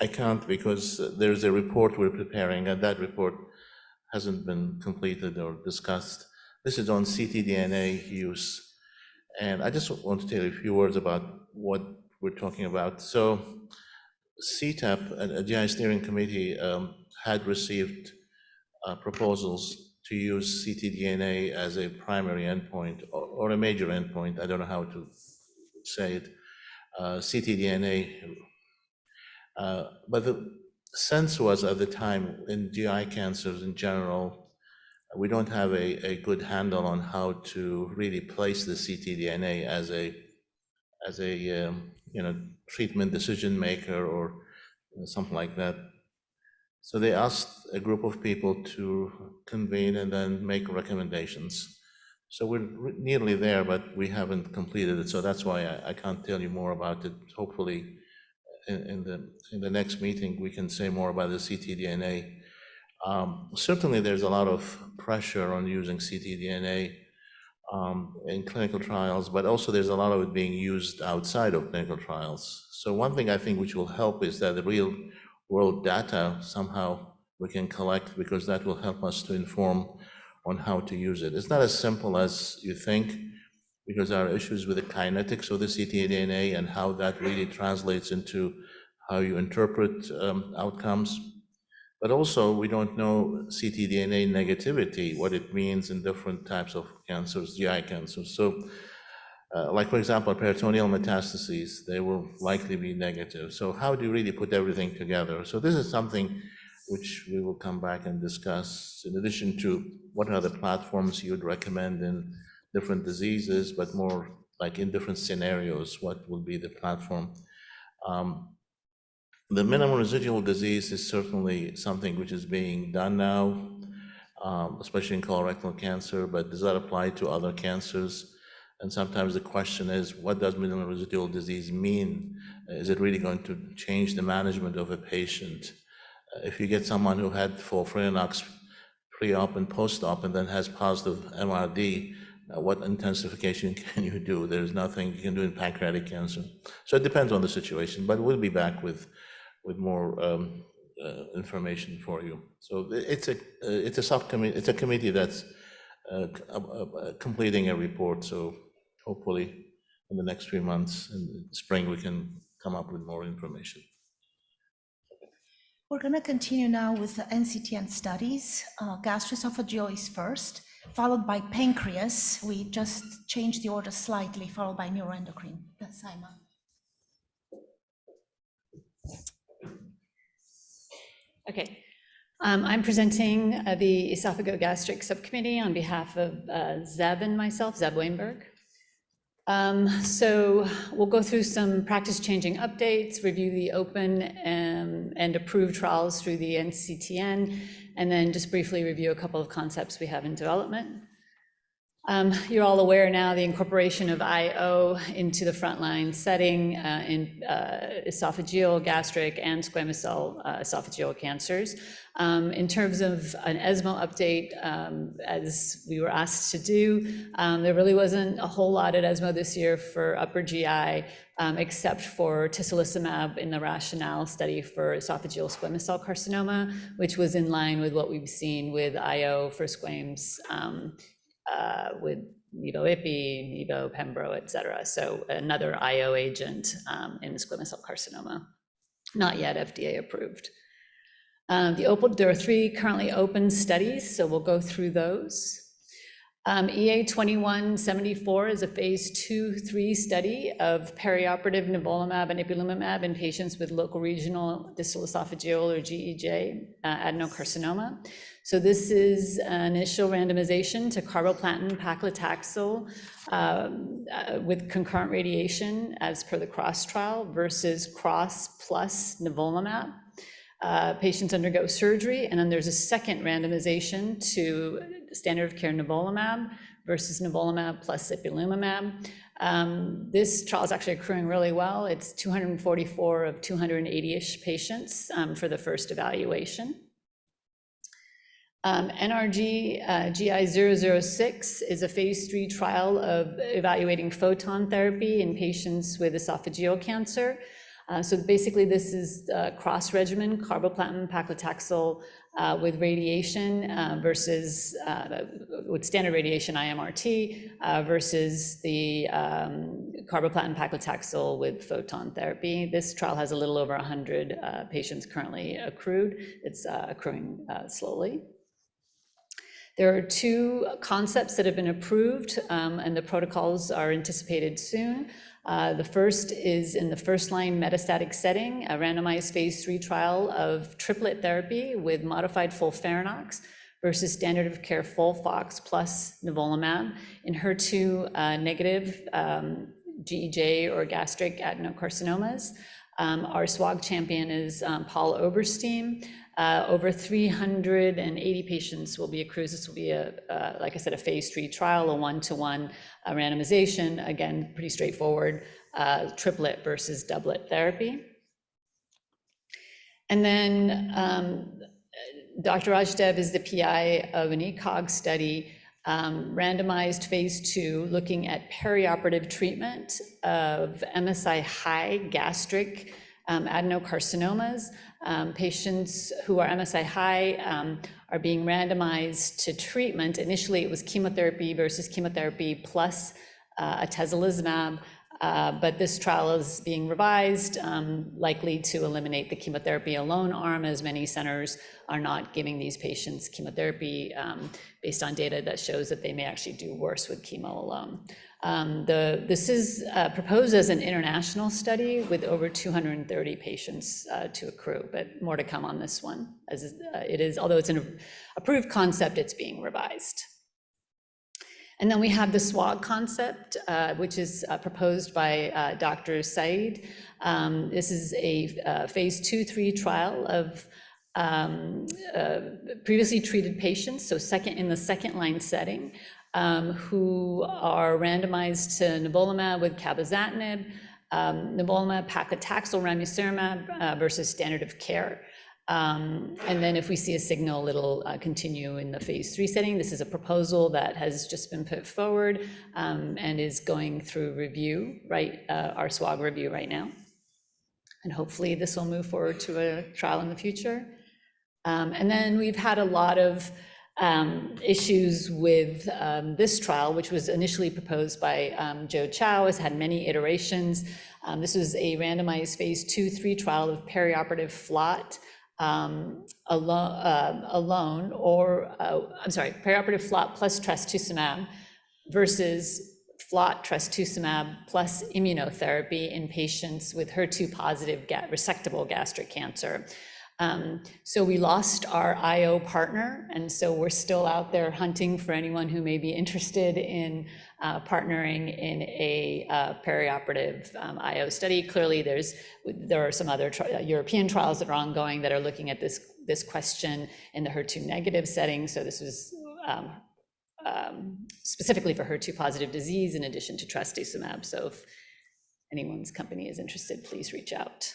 I can't because there's a report we're preparing, and that report hasn't been completed or discussed. This is on ctDNA use. And I just want to tell you a few words about what we're talking about. So CTAP, a GI steering committee, had received proposals to use ctDNA as a primary endpoint or a major endpoint. I don't know how to say it. ctDNA. But the sense was at the time in GI cancers in general, we don't have a good handle on how to really place the ctDNA as a treatment decision maker or something like that. So they asked a group of people to convene and then make recommendations. So we're nearly there, but we haven't completed it. So that's why I can't tell you more about it. Hopefully, in the next meeting, we can say more about the ctDNA. Certainly, there's a lot of pressure on using ctDNA in clinical trials, but also there's a lot of it being used outside of clinical trials. So one thing I think which will help is that the real world data somehow we can collect, because that will help us to inform on how to use it. It's not as simple as you think, because there are issues with the kinetics of the ctDNA and how that really translates into how you interpret outcomes. But also, we don't know ctDNA negativity, what it means in different types of cancers, GI cancers. So, like for example, peritoneal metastases, they will likely be negative. So how do you really put everything together? So this is something which we will come back and discuss, in addition to what are the platforms you would recommend in different diseases, but more like in different scenarios, what will be the platform? The minimal residual disease is certainly something which is being done now, especially in colorectal cancer, but does that apply to other cancers? And sometimes the question is, what does minimal residual disease mean? Is it really going to change the management of a patient? If you get someone who had FOLFIRINOX pre-op and post-op and then has positive MRD, what intensification can you do? There's nothing you can do in pancreatic cancer. So it depends on the situation, but we'll be back with more information for you. So it's a subcommittee, it's a committee that's completing a report. So hopefully in the next 3 months, in the spring, we can come up with more information. We're going to continue now with the NCTN studies. Gastroesophageal is first, followed by pancreas. We just changed the order slightly, followed by neuroendocrine. That's Saima. Okay, I'm presenting the esophagogastric subcommittee on behalf of Zeb and myself, Zeb Weinberg. So we'll go through some practice-changing updates, review the open and approved trials through the NCTN, and then just briefly review a couple of concepts we have in development. You're all aware now the incorporation of IO into the frontline setting in esophageal, gastric, and squamous cell esophageal cancers. In terms of an ESMO update, as we were asked to do, there really wasn't a whole lot at ESMO this year for upper GI, except for tislelizumab in the rationale study for esophageal squamous cell carcinoma, which was in line with what we've seen with IO for squams, with nivo-ipi, nivo, pembro, et cetera. So another IO agent in squamous cell carcinoma, not yet FDA approved. There are 3 currently open studies, so we'll go through those. EA 2174 is a phase 2/3 study of perioperative nivolumab and ipilimumab in patients with local regional distal esophageal or GEJ adenocarcinoma. So this is an initial randomization to carboplatin paclitaxel with concurrent radiation as per the CROSS trial versus CROSS plus nivolumab. Patients undergo surgery, and then there's a second randomization to standard of care nivolumab versus nivolumab plus ipilimumab. This trial is actually accruing really well. It's 244 of 280-ish patients for the first evaluation. NRG GI006 is a phase 3 trial of evaluating photon therapy in patients with esophageal cancer. So basically, this is cross regimen, carboplatin paclitaxel with radiation versus with standard radiation IMRT versus the carboplatin paclitaxel with photon therapy. This trial has a little over 100 patients currently accrued. It's accruing slowly. There are 2 concepts that have been approved, and the protocols are anticipated soon. The first is in the first-line metastatic setting, a randomized phase 3 trial of triplet therapy with modified FOLFIRINOX versus standard of care FOLFOX plus nivolumab in HER2 negative GEJ or gastric adenocarcinomas. Our SWOG champion is Paul Oberstein. Over 380 patients will be accrued. This will be like I said, a phase 3 trial, a 1-to-1 randomization. Again, pretty straightforward, triplet versus doublet therapy. And then Dr. Rajdev is the PI of an ECOG study, randomized phase 2, looking at perioperative treatment of MSI-high gastric adenocarcinomas. Patients who are MSI-high are being randomized to treatment. Initially, it was chemotherapy versus chemotherapy plus atezolizumab, but this trial is being revised, likely to eliminate the chemotherapy alone arm, as many centers are not giving these patients chemotherapy based on data that shows that they may actually do worse with chemo alone. This is proposed as an international study with over 230 patients to accrue, but more to come on this one, as it is, although it's an approved concept, it's being revised. And then we have the SWOG concept, which is proposed by Dr. Saeed. This is a phase 2/3 trial of previously treated patients, so in the second-line setting, who are randomized to nivolumab with cabozantinib, nivolumab paclitaxel ramucirumab versus standard of care. And then if we see a signal, it'll continue in the phase 3 setting. This is a proposal that has just been put forward and is going through review, our SWOG review right now. And hopefully this will move forward to a trial in the future. And then we've had a lot of issues with this trial, which was initially proposed by Joe Chow, has had many iterations. This was a randomized phase 2/3 trial of perioperative FLOT alone, or perioperative FLOT plus trastuzumab versus FLOT trastuzumab plus immunotherapy in patients with HER2 positive resectable gastric cancer. So we lost our IO partner, and so we're still out there hunting for anyone who may be interested in partnering in a perioperative IO study. Clearly, there are some other European trials that are ongoing that are looking at this question in the HER2 negative setting. So this was specifically for HER2 positive disease in addition to trastuzumab. So if anyone's company is interested, please reach out.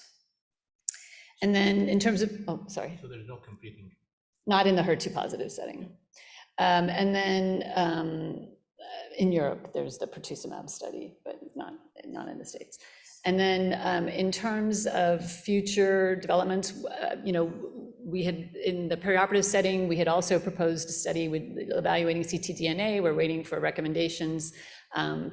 And then in terms of, So there's no competing? Not in the HER2 positive setting. And then in Europe, there's the pertuzumab study, but not in the States. And then in terms of future developments, we had, in the perioperative setting, we had also proposed a study with evaluating ctDNA. We're waiting for recommendations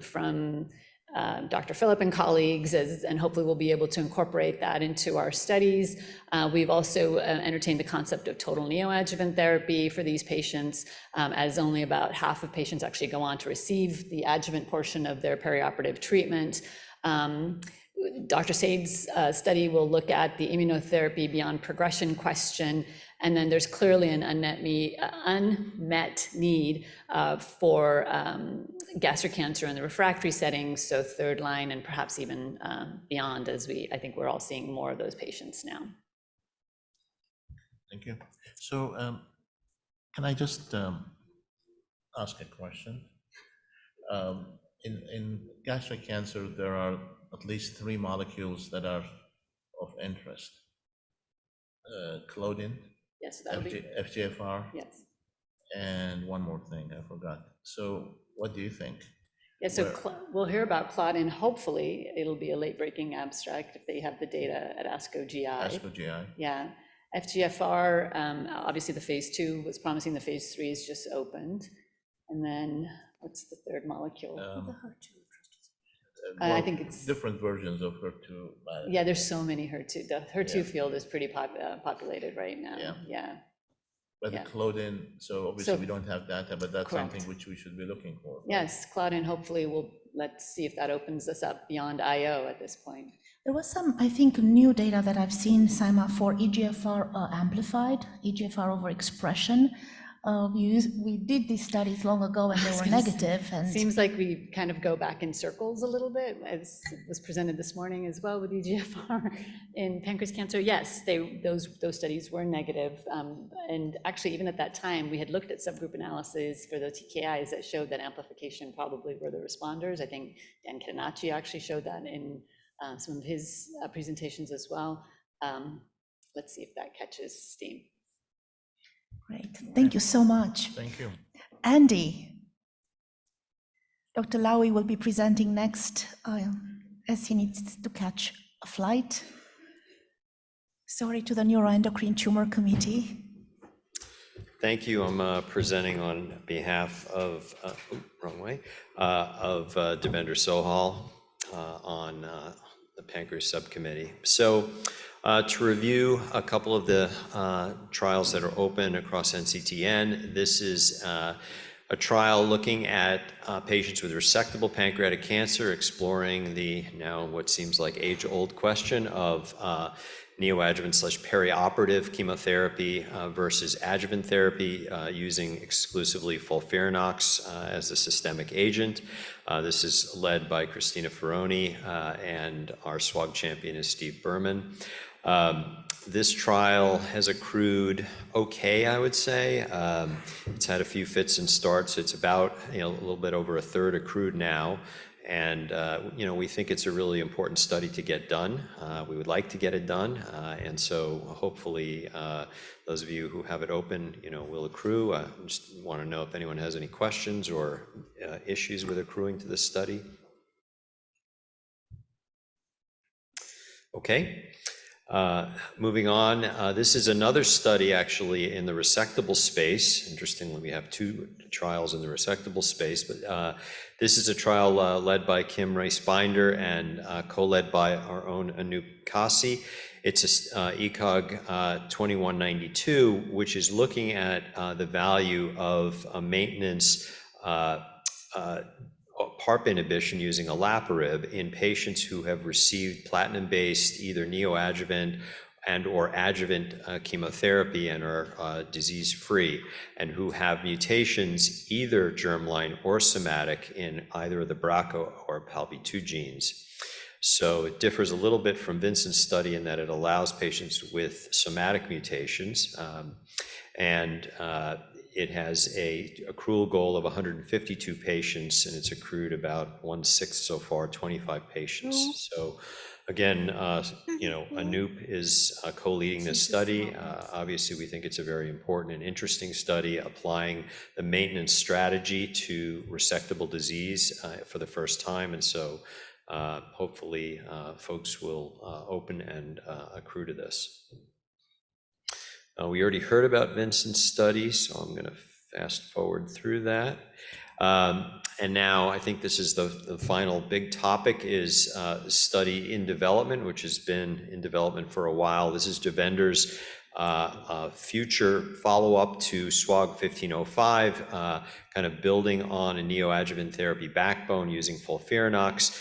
from Dr. Phillip and colleagues, and hopefully we'll be able to incorporate that into our studies. We've also entertained the concept of total neoadjuvant therapy for these patients, as only about half of patients actually go on to receive the adjuvant portion of their perioperative treatment. Dr. Said's study will look at the immunotherapy beyond progression question, and then there's clearly an unmet need for gastric cancer in the refractory setting, so third line and perhaps even beyond, as I think we're all seeing more of those patients now. Thank you. So can I just ask a question? In gastric cancer, there are at least 3 molecules that are of interest. Claudin, yes, that'll be FGFR, yes, and one more thing I forgot. So what do you think? Yeah, so we'll hear about Claudin. Hopefully, it'll be a late-breaking abstract if they have the data at ASCO GI. ASCO GI. Yeah. FGFR, obviously the phase 2 was promising, the phase 3 is just opened. And then what's the third molecule? I think it's different versions of HER2. Yeah, there's so many HER2. The HER2 field is pretty populated right now. Yeah. But the Claudin, so obviously we don't have data, but that's something which we should be looking for. Yes, Claudin, hopefully let's see if that opens us up beyond IO at this point. There was some, I think, new data that I've seen, Saima, for EGFR amplified, EGFR overexpression. We did these studies long ago and they were negative. And seems like we kind of go back in circles a little bit, as was presented this morning as well with EGFR in pancreas cancer. Yes, those studies were negative. And actually, even at that time, we had looked at subgroup analyses for the TKIs that showed that amplification probably were the responders. I think Dan Catenacci actually showed that in some of his presentations as well. Let's see if that catches steam. Great, thank you so much. Thank you. Andy, Dr. Lowy will be presenting next as he needs to catch a flight. Sorry to the Neuroendocrine Tumor Committee. Thank you. I'm presenting on behalf of, of Devendra Sohal on the pancreas subcommittee. So to review a couple of the trials that are open across NCTN, this is a trial looking at patients with resectable pancreatic cancer, exploring the now what seems like age-old question of neoadjuvant/perioperative chemotherapy versus adjuvant therapy using exclusively FOLFIRINOX as a systemic agent. This is led by Christina Ferroni, and our SWOG champion is Steve Berman. This trial has accrued okay, I would say. It's had a few fits and starts. It's about a little bit over a third accrued now. And we think it's a really important study to get done. We would like to get it done, and so hopefully those of you who have it open, will accrue. I just want to know if anyone has any questions or issues with accruing to this study. Okay. Moving on, this is another study actually in the resectable space. Interestingly, we have 2 trials in the resectable space, but this is a trial led by Kim Rice-Binder and co-led by our own Anoop Kasi. It's a ECOG 2192, which is looking at the value of a maintenance PARP inhibition using olaparib in patients who have received platinum-based either neoadjuvant and or adjuvant chemotherapy and are disease-free, and who have mutations either germline or somatic in either of the BRCA or PALB2 genes. So it differs a little bit from Vincent's study in that it allows patients with somatic mutations, and it has a accrual goal of 152 patients, and it's accrued about 1/6 so far, 25 patients. So again, Anoop is co-leading this study. Obviously, we think it's a very important and interesting study, applying the maintenance strategy to resectable disease for the first time. And so hopefully folks will open and accrue to this. We already heard about Vincent's study, so I'm going to fast forward through that. And now I think this is the final big topic is study in development, which has been in development for a while. This is Devender's future follow-up to SWOG 1505, kind of building on a neoadjuvant therapy backbone using FOLFIRINOX.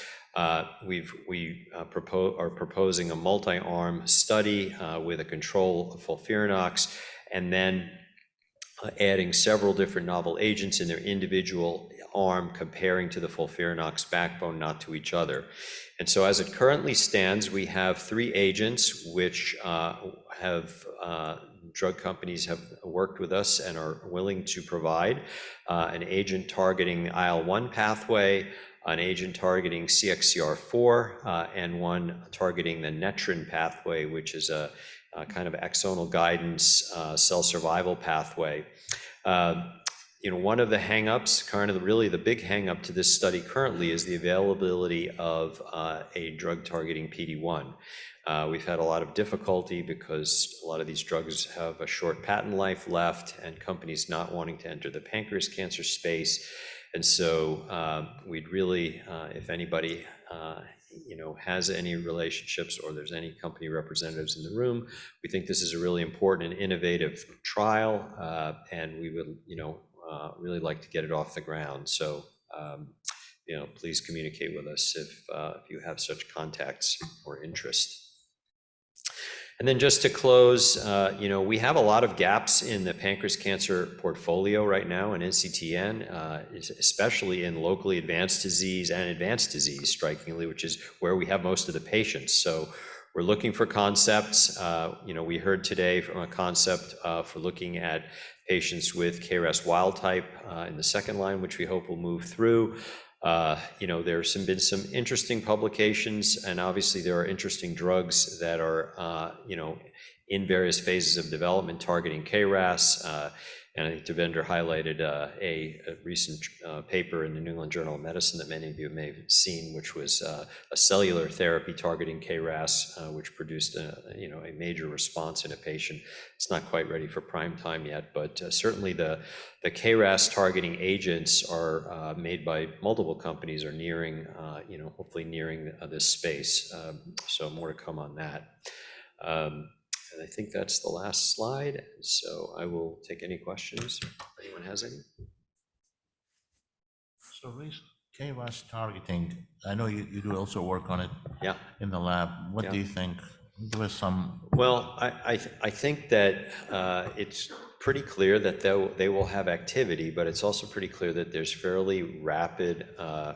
We are proposing a multi-arm study with a control of FOLFIRINOX, and then adding several different novel agents in their individual arm, comparing to the FOLFIRINOX backbone, not to each other. And so as it currently stands, we have 3 agents which drug companies have worked with us and are willing to provide an agent targeting the IL-1 pathway, an agent targeting CXCR4, and one targeting the netrin pathway, which is a kind of axonal guidance cell survival pathway. One of the hangups, kind of really the big hangup to this study currently, is the availability of a drug targeting PD-1. We've had a lot of difficulty because a lot of these drugs have a short patent life left, and companies not wanting to enter the pancreas cancer space. And so we'd really, if anybody has any relationships, or there's any company representatives in the room, we think this is a really important and innovative trial, and we would really like to get it off the ground. So please communicate with us if you have such contacts or interest. And then just to close, we have a lot of gaps in the pancreas cancer portfolio right now in NCTN, especially in locally advanced disease and advanced disease, strikingly, which is where we have most of the patients. So we're looking for concepts. We heard today from a concept for looking at patients with KRAS wild type in the second line, which we hope will move through. There's been some interesting publications, and obviously there are interesting drugs that are, in various phases of development targeting KRAS. And I think Devender highlighted a recent paper in the New England Journal of Medicine that many of you may have seen, which was a cellular therapy targeting KRAS, which produced a major response in a patient. It's not quite ready for prime time yet, but certainly the KRAS targeting agents are made by multiple companies, are nearing, hopefully nearing this space. So more to come on that. And I think that's the last slide. So I will take any questions if anyone has any. So KRAS targeting, I know you do also work on it in the lab. What do you think? Give us some. Well, I think that it's pretty clear that they will have activity, but it's also pretty clear that there's fairly rapid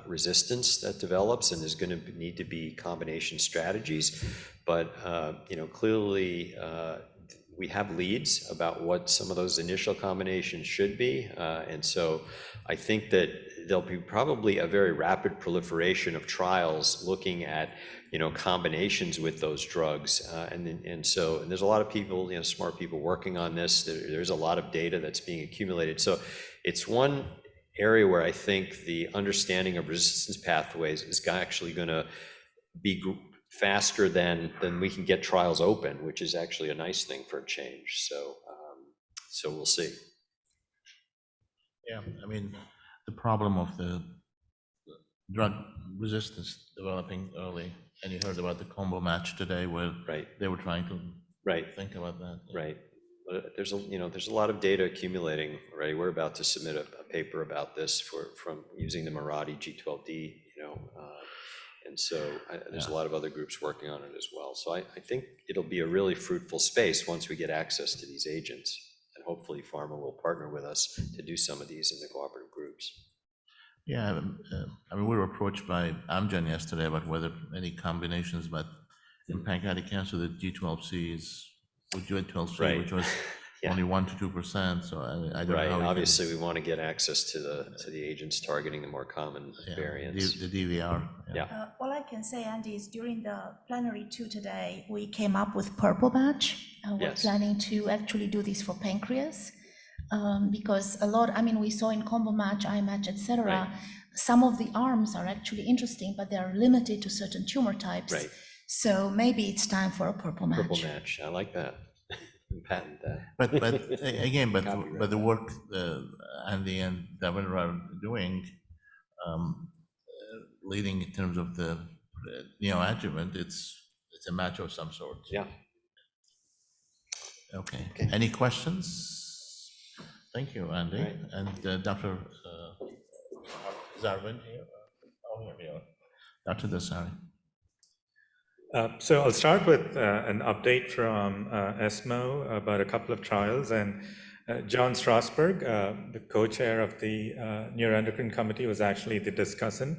resistance that develops, and there's going to need to be combination strategies. But clearly we have leads about what some of those initial combinations should be, and so I think that there'll be probably a very rapid proliferation of trials looking at combinations with those drugs, and so there's a lot of people, smart people working on this. There's a lot of data that's being accumulated. So it's one area where I think the understanding of resistance pathways is actually going to be faster than we can get trials open, which is actually a nice thing for a change. So we'll see. Yeah, I mean, the problem of the drug resistance developing early, and you heard about the combo match today where they were trying to think about that. Right. But there's a lot of data accumulating already. We're about to submit a paper about this from using the Mirati G12D, and so there's a lot of other groups working on it as well. So I think it'll be a really fruitful space once we get access to these agents, and hopefully pharma will partner with us to do some of these in the cooperative groups. Yeah, I mean, we were approached by Amgen yesterday about whether any combinations, but in pancreatic cancer, the G12C is with G12C, which was only 1 to 2%. So I don't know. Obviously, we want to get access to the agents targeting the more common variants. The DVR. All I can say, Andy, is during the plenary 2 today, we came up with purple match. We're planning to actually do this for pancreas. Because we saw in combo match, IMatch, etc. Some of the arms are actually interesting, but they are limited to certain tumor types. So maybe it's time for a purple match. Purple match, I like that. and patent that. But again, Copyright. but the work Andy and Devin are doing, leading in terms of the neoadjuvant, it's a match of some sort. Yeah. Okay. Any questions? Thank you, Andy. Right. And Dr. Zarvin here. Oh, here we are. Dr. Dasari. So I'll start with an update from ESMO about a couple of trials. And John Strasberg, the co-chair of the neuroendocrine committee, was actually the discussant.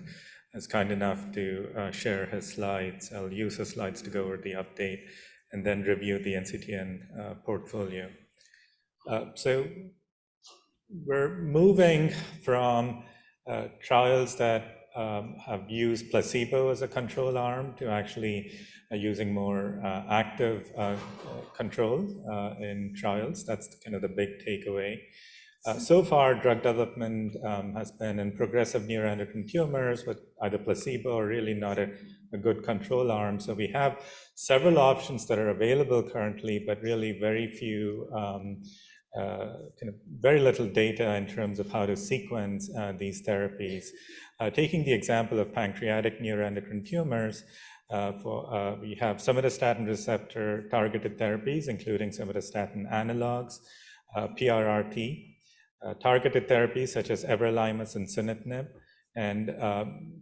Is kind enough to share his slides. I'll use his slides to go over the update and then review the NCTN portfolio. So we're moving from trials that have used placebo as a control arm to actually using more active control in trials. That's kind of the big takeaway. So far, drug development has been in progressive neuroendocrine tumors with either placebo or really not a good control arm. So we have several options that are available currently, but really very few, very little data in terms of how to sequence these therapies. Taking the example of pancreatic neuroendocrine tumors, we have somatostatin receptor targeted therapies, including somatostatin analogs, PRRT, targeted therapies such as everolimus and sunitinib, and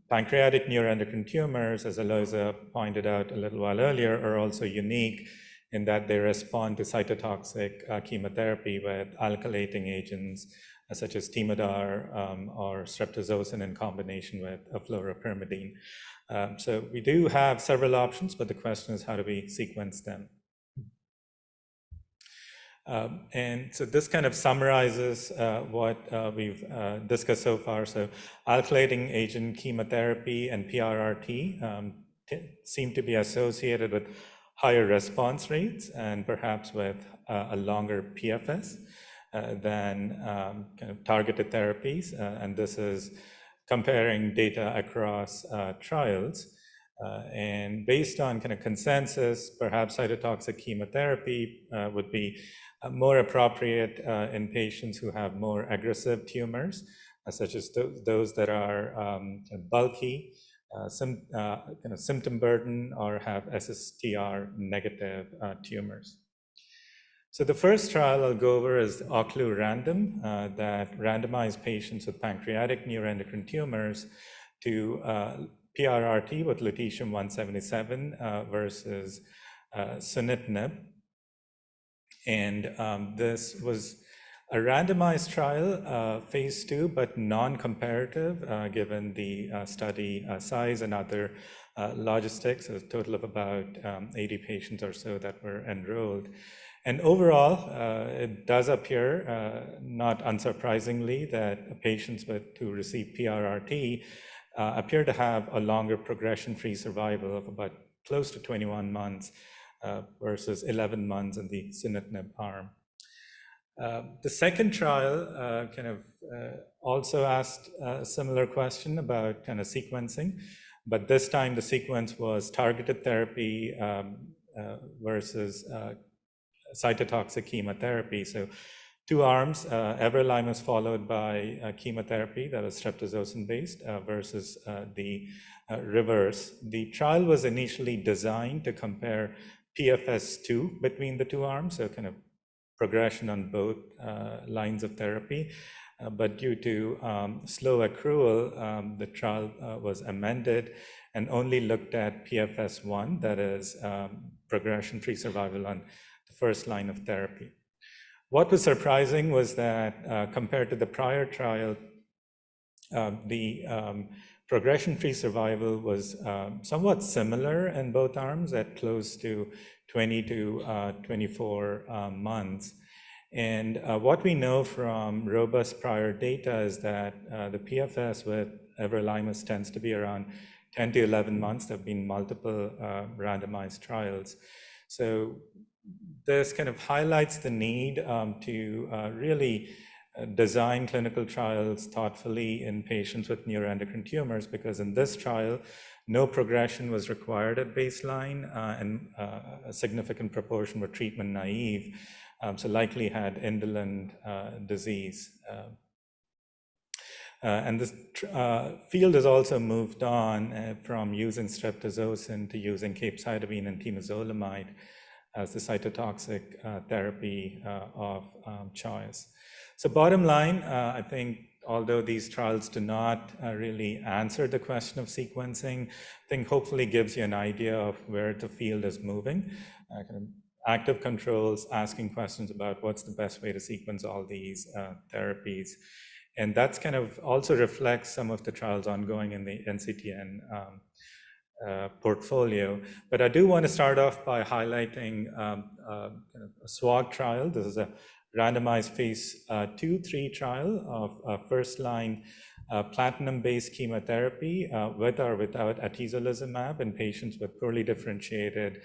pancreatic neuroendocrine tumors, as Eloisa pointed out a little while earlier, are also unique in that they respond to cytotoxic chemotherapy with alkylating agents such as Temodar or streptozotocin in combination with fluoropyrimidine. So we do have several options, but the question is how do we sequence them? And so this kind of summarizes what we've discussed so far. So alkylating agent chemotherapy and PRRT seem to be associated with higher response rates and perhaps with a longer PFS than kind of targeted therapies. And this is comparing data across trials. And based on kind of consensus, perhaps cytotoxic chemotherapy would be more appropriate in patients who have more aggressive tumors, such as those that are bulky, kind of symptom burden, or have SSTR negative tumors. So the first trial I'll go over is OCLU random that randomized patients with pancreatic neuroendocrine tumors to PRRT with lutetium-177 versus sunitinib. And this was a randomized trial, phase 2, but non-comparative, given the study size and other logistics. A total of about 80 patients or so that were enrolled. And overall, it does appear, not unsurprisingly, that patients who receive PRRT appear to have a longer progression-free survival of about close to 21 months versus 11 months in the sunitinib arm. The second trial kind of also asked a similar question about kind of sequencing, but this time the sequence was targeted therapy versus cytotoxic chemotherapy. So 2 arms, everolimus followed by chemotherapy that was streptozotocin based versus the reverse. The trial was initially designed to compare PFS2 between the 2 arms, so kind of progression on both lines of therapy. But due to slow accrual, the trial was amended and only looked at PFS1, that is progression-free survival on the first line of therapy. What was surprising was that compared to the prior trial, the progression-free survival was somewhat similar in both arms at close to 20 to 24 months. And what we know from robust prior data is that the PFS with everolimus tends to be around 10 to 11 months. There have been multiple randomized trials. So this kind of highlights the need to really design clinical trials thoughtfully in patients with neuroendocrine tumors, because in this trial, no progression was required at baseline, and a significant proportion were treatment naive, so likely had indolent disease. And this field has also moved on from using streptozocin to using capecitabine and temozolomide as the cytotoxic therapy of choice. So bottom line, I think although these trials do not really answer the question of sequencing, I think hopefully gives you an idea of where the field is moving. Kind of active controls, asking questions about what's the best way to sequence all these therapies. And that's kind of also reflects some of the trials ongoing in the NCTN portfolio. But I do want to start off by highlighting a SWOG trial. This is a randomized phase 2/3 trial of first-line platinum-based chemotherapy with or without atezolizumab in patients with poorly differentiated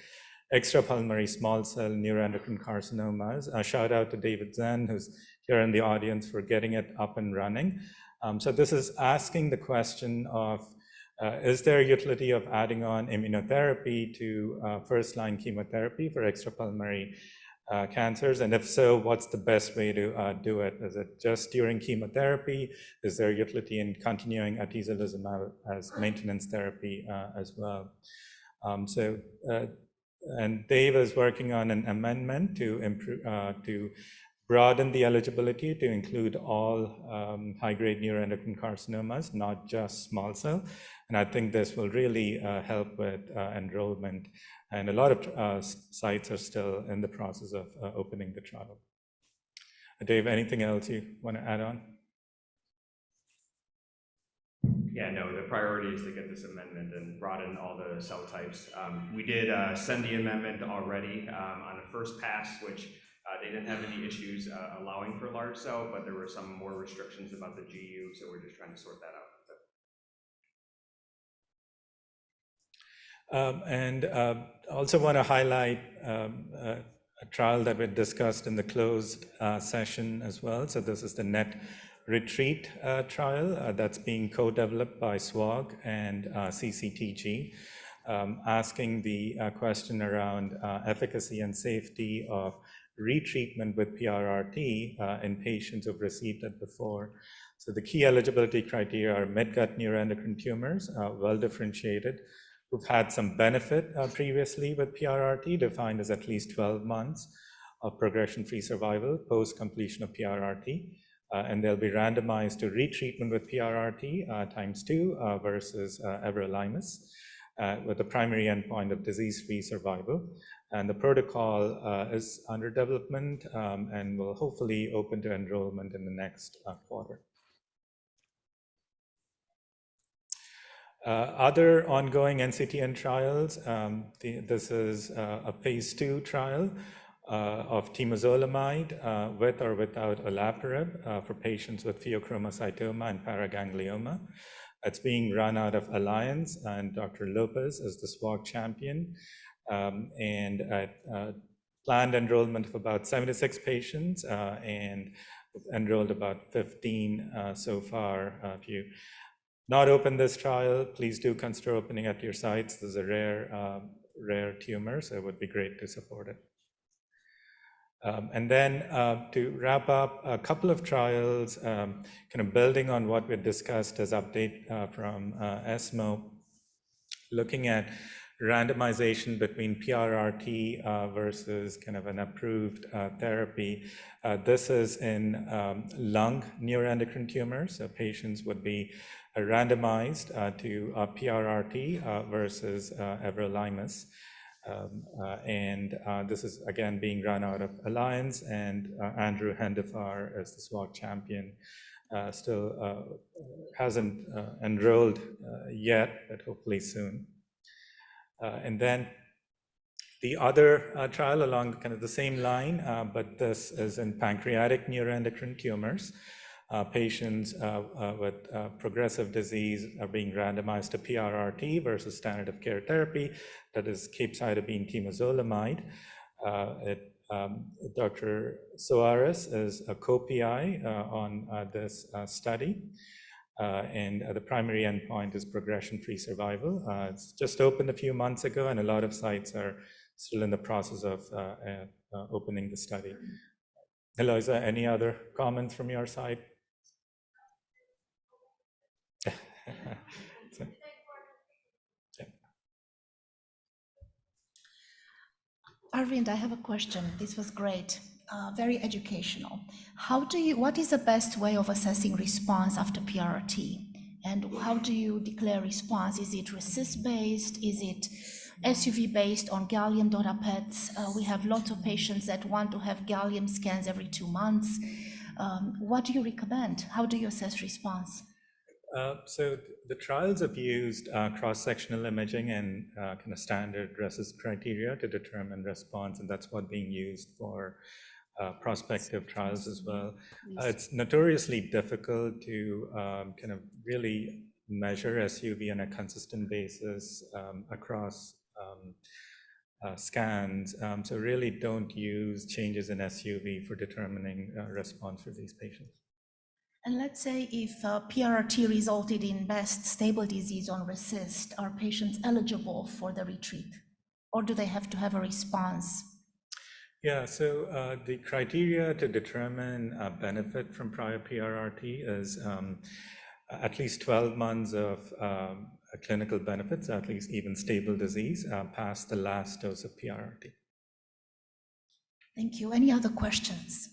extrapulmonary small cell neuroendocrine carcinomas. A shout out to David Zen, who's here in the audience, for getting it up and running. So this is asking the question of, is there utility of adding on immunotherapy to first-line chemotherapy for extrapulmonary cancers? And if so, what's the best way to do it? Is it just during chemotherapy? Is there utility in continuing atezolizumab as maintenance therapy as well? And Dave is working on an amendment to improve, to broaden the eligibility to include all high-grade neuroendocrine carcinomas, not just small cell. And I think this will really help with enrollment. And a lot of sites are still in the process of opening the trial. Dave, anything else you want to add on? Yeah, no, the priority is to get this amendment and broaden all the cell types. We did send the amendment already on the first pass, which they didn't have any issues allowing for large cell, but there were some more restrictions about the GU, so we're just trying to sort that out. And also want to highlight a trial that we discussed in the closed session as well. So this is the NET Retreat trial that's being co-developed by SWOG and CCTG, asking the question around efficacy and safety of retreatment with PRRT in patients who've received it before. So the key eligibility criteria are mid-gut neuroendocrine tumors, well-differentiated, who've had some benefit previously with PRRT, defined as at least 12 months of progression-free survival post-completion of PRRT. And they'll be randomized to retreatment with PRRT ×2 versus everolimus, with the primary endpoint of disease-free survival. And the protocol is under development and will hopefully open to enrollment in the next quarter. Other ongoing NCTN trials, this is a phase 2 trial of temozolomide with or without olaparib for patients with pheochromocytoma and paraganglioma. It's being run out of Alliance, and Dr. Lopez is the SWOG champion. And planned enrollment of about 76 patients, and enrolled about 15 so far. If you not open this trial, please do consider opening at your sites. This is a rare tumor, so it would be great to support it. And then to wrap up, a couple of trials, kind of building on what we discussed as update from ESMO, looking at randomization between PRRT versus kind of an approved therapy. This is in lung neuroendocrine tumors. So patients would be randomized to PRRT versus everolimus. And this is again being run out of Alliance, and Andrew Hendifar is the SWOG champion. Still hasn't enrolled yet, but hopefully soon. And then the other trial along kind of the same line, but this is in pancreatic neuroendocrine tumors. Patients with progressive disease are being randomized to PRRT versus standard of care therapy, that is capecitabine temozolomide. Dr. Soares is a co-PI on this study. And the primary endpoint is progression-free survival. It's just opened a few months ago, and a lot of sites are still in the process of opening the study. Eloisa, any other comments from your side? So, yeah. Arvind, I have a question. This was great, very educational. What is the best way of assessing response after PRRT? And how do you declare response? Is it RECIST-based? Is it SUV-based on gallium DOTA PETs? We have lots of patients that want to have gallium scans every 2 months. What do you recommend? How do you assess response? So the trials have used cross-sectional imaging and kind of standard RECIST criteria to determine response, and that's what being used for prospective trials as well. It's notoriously difficult to kind of really measure SUV on a consistent basis across scans. So really don't use changes in SUV for determining response for these patients. And let's say if PRRT resulted in best stable disease on RECIST, are patients eligible for the retreat? Or do they have to have a response? Yeah, so the criteria to determine benefit from prior PRRT is at least 12 months of clinical benefits, at least even stable disease, past the last dose of PRRT. Thank you. Any other questions?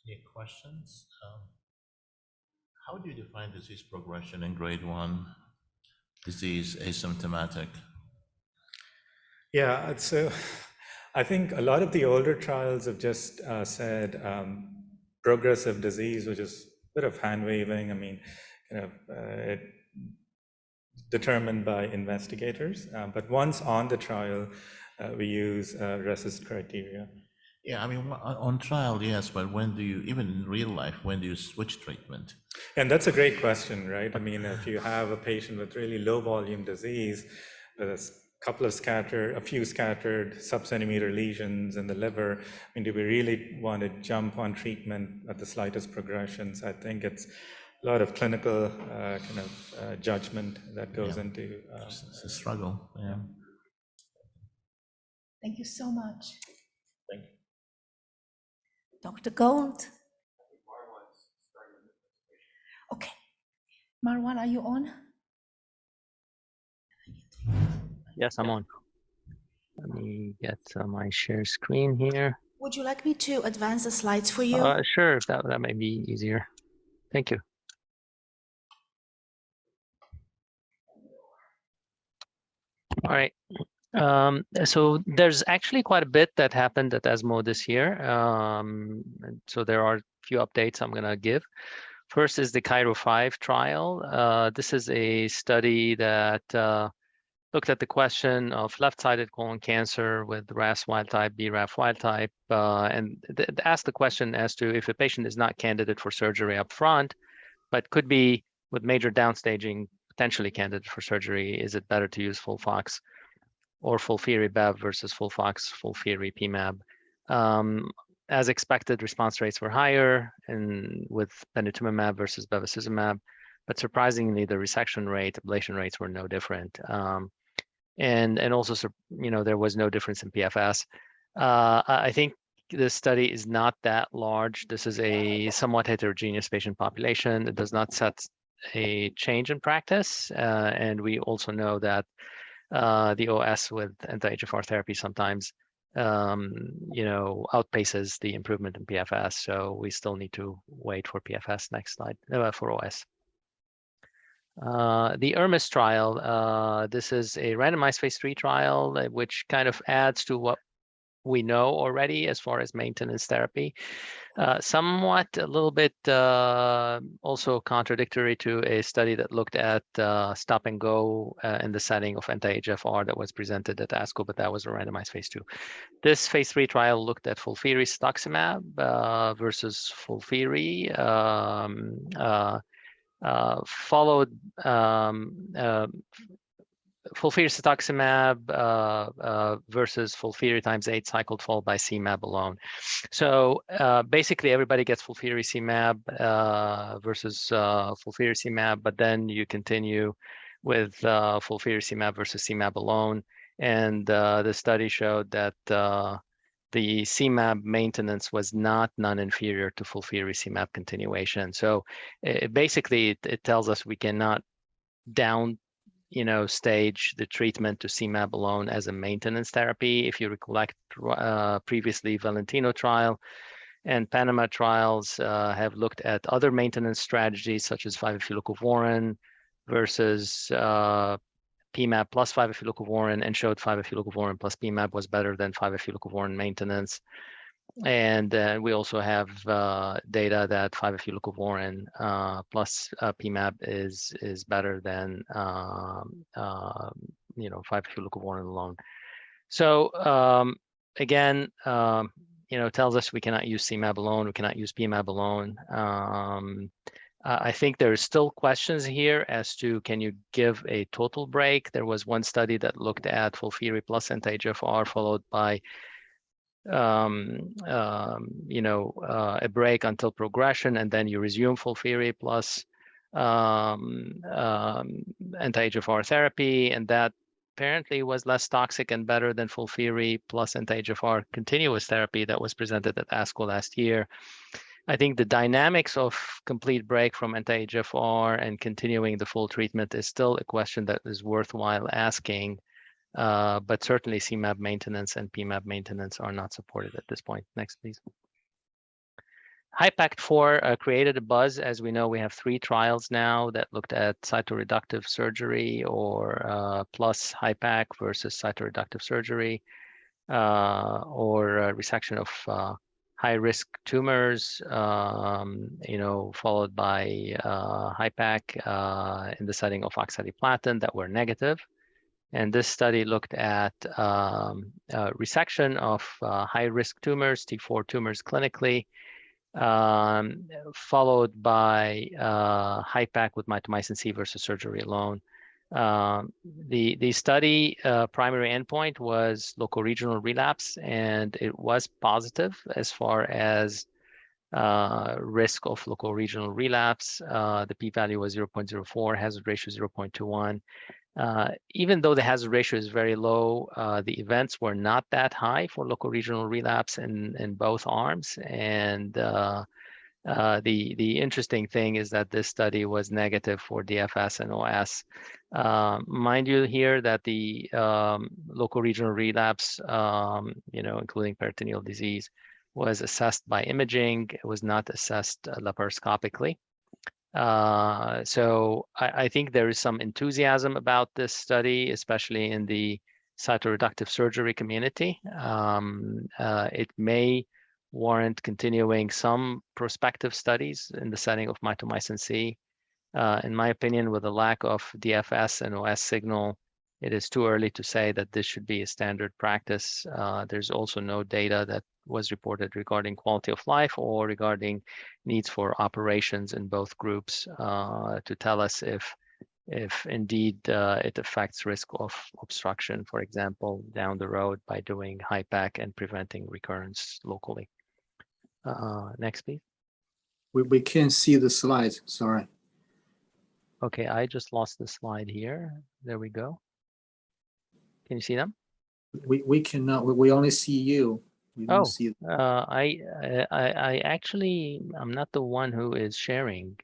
Any questions? How do you define disease progression in grade 1 disease asymptomatic? Yeah, so I think a lot of the older trials have just said progressive disease, which is a bit of hand waving. I mean, kind of it determined by investigators. But once on the trial, we use RECIST criteria. Yeah, I mean, on trial, yes, but when do you, even in real life, when do you switch treatment? And that's a great question, right? I mean, if you have a patient with really low volume disease, with a few scattered sub-centimeter lesions in the liver, I mean, do we really want to jump on treatment at the slightest progressions? I think it's a lot of clinical kind of judgment that goes into. It's a struggle, yeah. Thank you so much. Thank you. Dr. Gold. Okay. Marwan, are you on? Yes, I'm on. Let me get my share screen here. Would you like me to advance the slides for you? Sure, that may be easier. Thank you. All right. So there's actually quite a bit that happened at ESMO this year. So there are a few updates I'm going to give. First is the Cairo 5 trial. This is a study that looked at the question of left-sided colon cancer with RAS wild type, BRAF wild type, and asked the question as to if a patient is not candidate for surgery up front, but could be with major downstaging, potentially candidate for surgery, is it better to use FOLFOX or FOLFIRI-Bev versus FOLFOX, FOLFIRI-PMAB? As expected, response rates were higher and with panitumumab versus bevacizumab, but surprisingly, the resection rate, ablation rates were no different. And also, there was no difference in PFS. I think this study is not that large. This is a somewhat heterogeneous patient population. It does not set a change in practice. And we also know that the OS with anti-EGFR therapy sometimes, outpaces the improvement in PFS. So we still need to wait for PFS. Next slide, for OS. The ERMIS trial, this is a randomized phase 3 trial, which kind of adds to what we know already as far as maintenance therapy. Somewhat a little bit also contradictory to a study that looked at stop and go in the setting of anti-EGFR that was presented at ASCO, but that was a randomized phase 2. This phase 3 trial looked at FOLFIRI cetuximab versus FOLFIRI, followed FOLFIRI-cetuximab versus FOLFIRI times 8 cycled followed by CMAB alone. So basically everybody gets FOLFIRI-CMAB versus FOLFIRI-CMAB, but then you continue with FOLFIRI-CMAB versus CMAB alone. And the study showed that the CMAB maintenance was not non-inferior to FOLFIRI-CMAB continuation. So basically it tells us we cannot down stage the treatment to CMAB alone as a maintenance therapy. If you recollect previously Valentino trial and Panama trials have looked at other maintenance strategies such as 5-affilocouvorin versus PMAB plus 5-affilocouvorin and showed 5-affilocouvorin plus PMAB was better than 5-affilocouvorin maintenance. And we also have data that 5-affilocouvorin plus PMAB is better than 5-affilocouvorin alone. So again, tells us we cannot use CMAB alone, we cannot use PMAB alone. I think there are still questions here as to can you give a total break? There was one study that looked at FOLFIRI plus anti-EGFR followed by a break until progression, and then you resume FOLFIRI plus anti-EGFR therapy, and that apparently was less toxic and better than FOLFIRI plus anti-EGFR continuous therapy that was presented at ASCO last year. I think the dynamics of complete break from anti-EGFR and continuing the full treatment is still a question that is worthwhile asking. But certainly CMAB maintenance and PMAB maintenance are not supported at this point. Next, please. HIPACT-4 created a buzz. As we know, we have 3 trials now that looked at cytoreductive surgery or plus HIPAC versus cytoreductive surgery or resection of high-risk tumors, followed by HIPAC in the setting of oxaliplatin that were negative. And this study looked at resection of high-risk tumors, T4 tumors clinically, followed by HIPAC with mitomycin C versus surgery alone. The study primary endpoint was local regional relapse, and it was positive as far as risk of local regional relapse. The p-value was 0.04, hazard ratio 0.21. Even though the hazard ratio is very low, the events were not that high for local regional relapse in both arms. And the interesting thing is that this study was negative for DFS and OS. Mind you here that the local regional relapse, including peritoneal disease, was assessed by imaging. It was not assessed laparoscopically. So I think there is some enthusiasm about this study, especially in the cytoreductive surgery community. It may warrant continuing some prospective studies in the setting of mitomycin C. In my opinion, with a lack of DFS and OS signal, it is too early to say that this should be a standard practice. There's also no data that was reported regarding quality of life or regarding needs for operations in both groups to tell us if indeed it affects risk of obstruction, for example, down the road by doing HIPAC and preventing recurrence locally. Next, please. We can't see the slides, sorry. Okay, I just lost the slide here. There we go. Can you see them? We cannot, we only see you. We don't see I actually, I'm not the one who is sharing.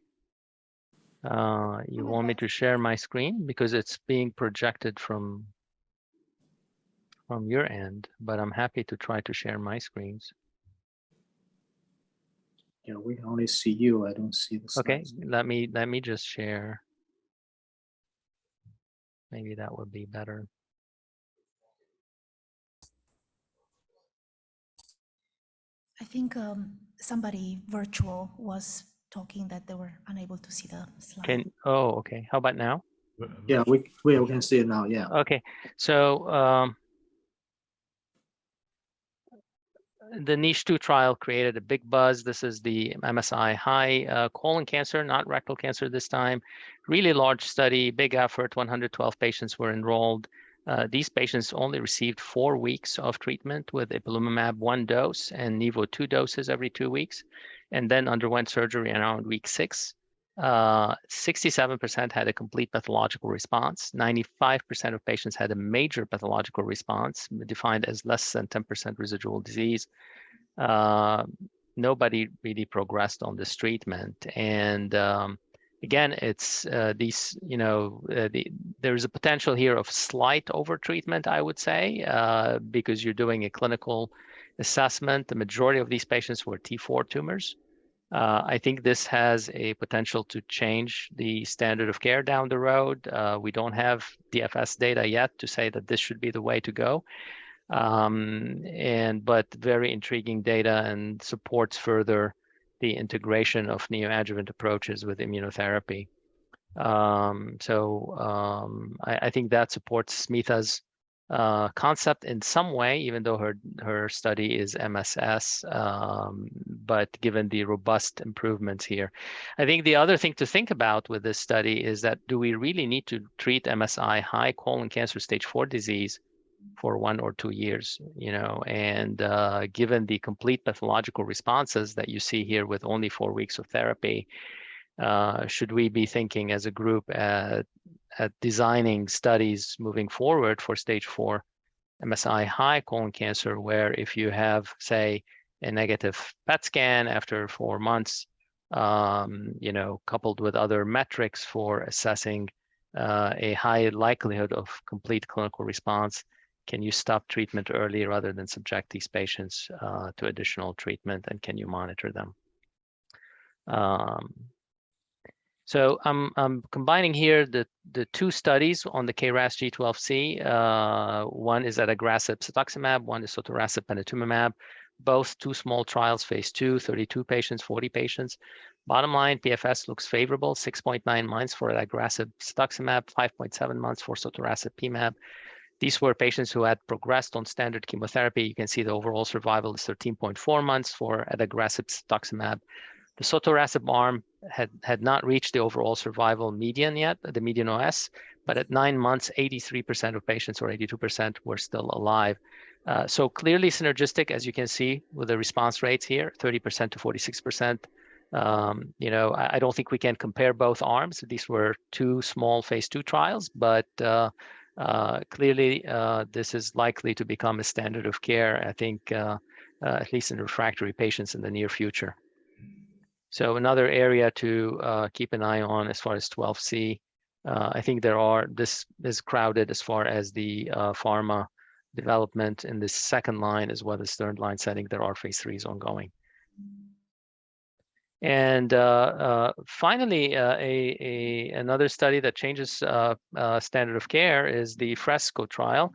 You want me to share my screen? Because it's being projected from your end, but I'm happy to try to share my screens. Yeah, we only see you. I don't see the slides. Okay, let me just share. Maybe that would be better. I think somebody virtual was talking that they were unable to see the slide. Okay. How about now? Yeah, we can see it now, yeah. Okay, so the NICHE-2 trial created a big buzz. This is the MSI high colon cancer, not rectal cancer this time. Really large study, big effort, 112 patients were enrolled. These patients only received 4 weeks of treatment with ipilimumab 1 dose and Nivo 2 doses every 2 weeks, and then underwent surgery around week 6. 67% had a complete pathological response. 95% of patients had a major pathological response, defined as less than 10% residual disease. Nobody really progressed on this treatment. And again, it's these, there's a potential here of slight overtreatment, I would say, because you're doing a clinical assessment. The majority of these patients were T4 tumors. I think this has a potential to change the standard of care down the road. We don't have DFS data yet to say that this should be the way to go. But very intriguing data and supports further the integration of neoadjuvant approaches with immunotherapy. I think that supports Smitha's concept in some way, even though her study is MSS, but given the robust improvements here. I think the other thing to think about with this study is that, do we really need to treat MSI high colon cancer stage 4 disease for 1 or 2 years, and given the complete pathological responses that you see here with only 4 weeks of therapy, should we be thinking as a group at designing studies moving forward for stage 4 MSI high colon cancer, where if you have, say, a negative PET scan after 4 months, coupled with other metrics for assessing a high likelihood of complete clinical response, can you stop treatment early rather than subject these patients to additional treatment, and can you monitor them? So I'm combining here the 2 studies on the KRAS G12C. One is adagrasib cetuximab, one is sotorasib panitumumab. Both 2 small trials, phase 2, 32 patients, 40 patients. Bottom line, PFS looks favorable, 6.9 months for adagrasib cetuximab, 5.7 months for sotorasib PMAB. These were patients who had progressed on standard chemotherapy. You can see the overall survival is 13.4 months for adagrasib cetuximab. The sotorasib arm had not reached the overall survival median yet, the median OS, but at 9 months, 83% of patients, or 82%, were still alive. So clearly synergistic, as you can see, with the response rates here, 30% to 46%. I don't think we can compare both arms. These were 2 small phase 2 trials, but clearly this is likely to become a standard of care, I think, at least in refractory patients in the near future. So another area to keep an eye on as far as 12C, I think this is crowded as far as the pharma development in the second line as well as third line setting. There are phase 3s ongoing. And finally, another study that changes standard of care is the FRESCO trial.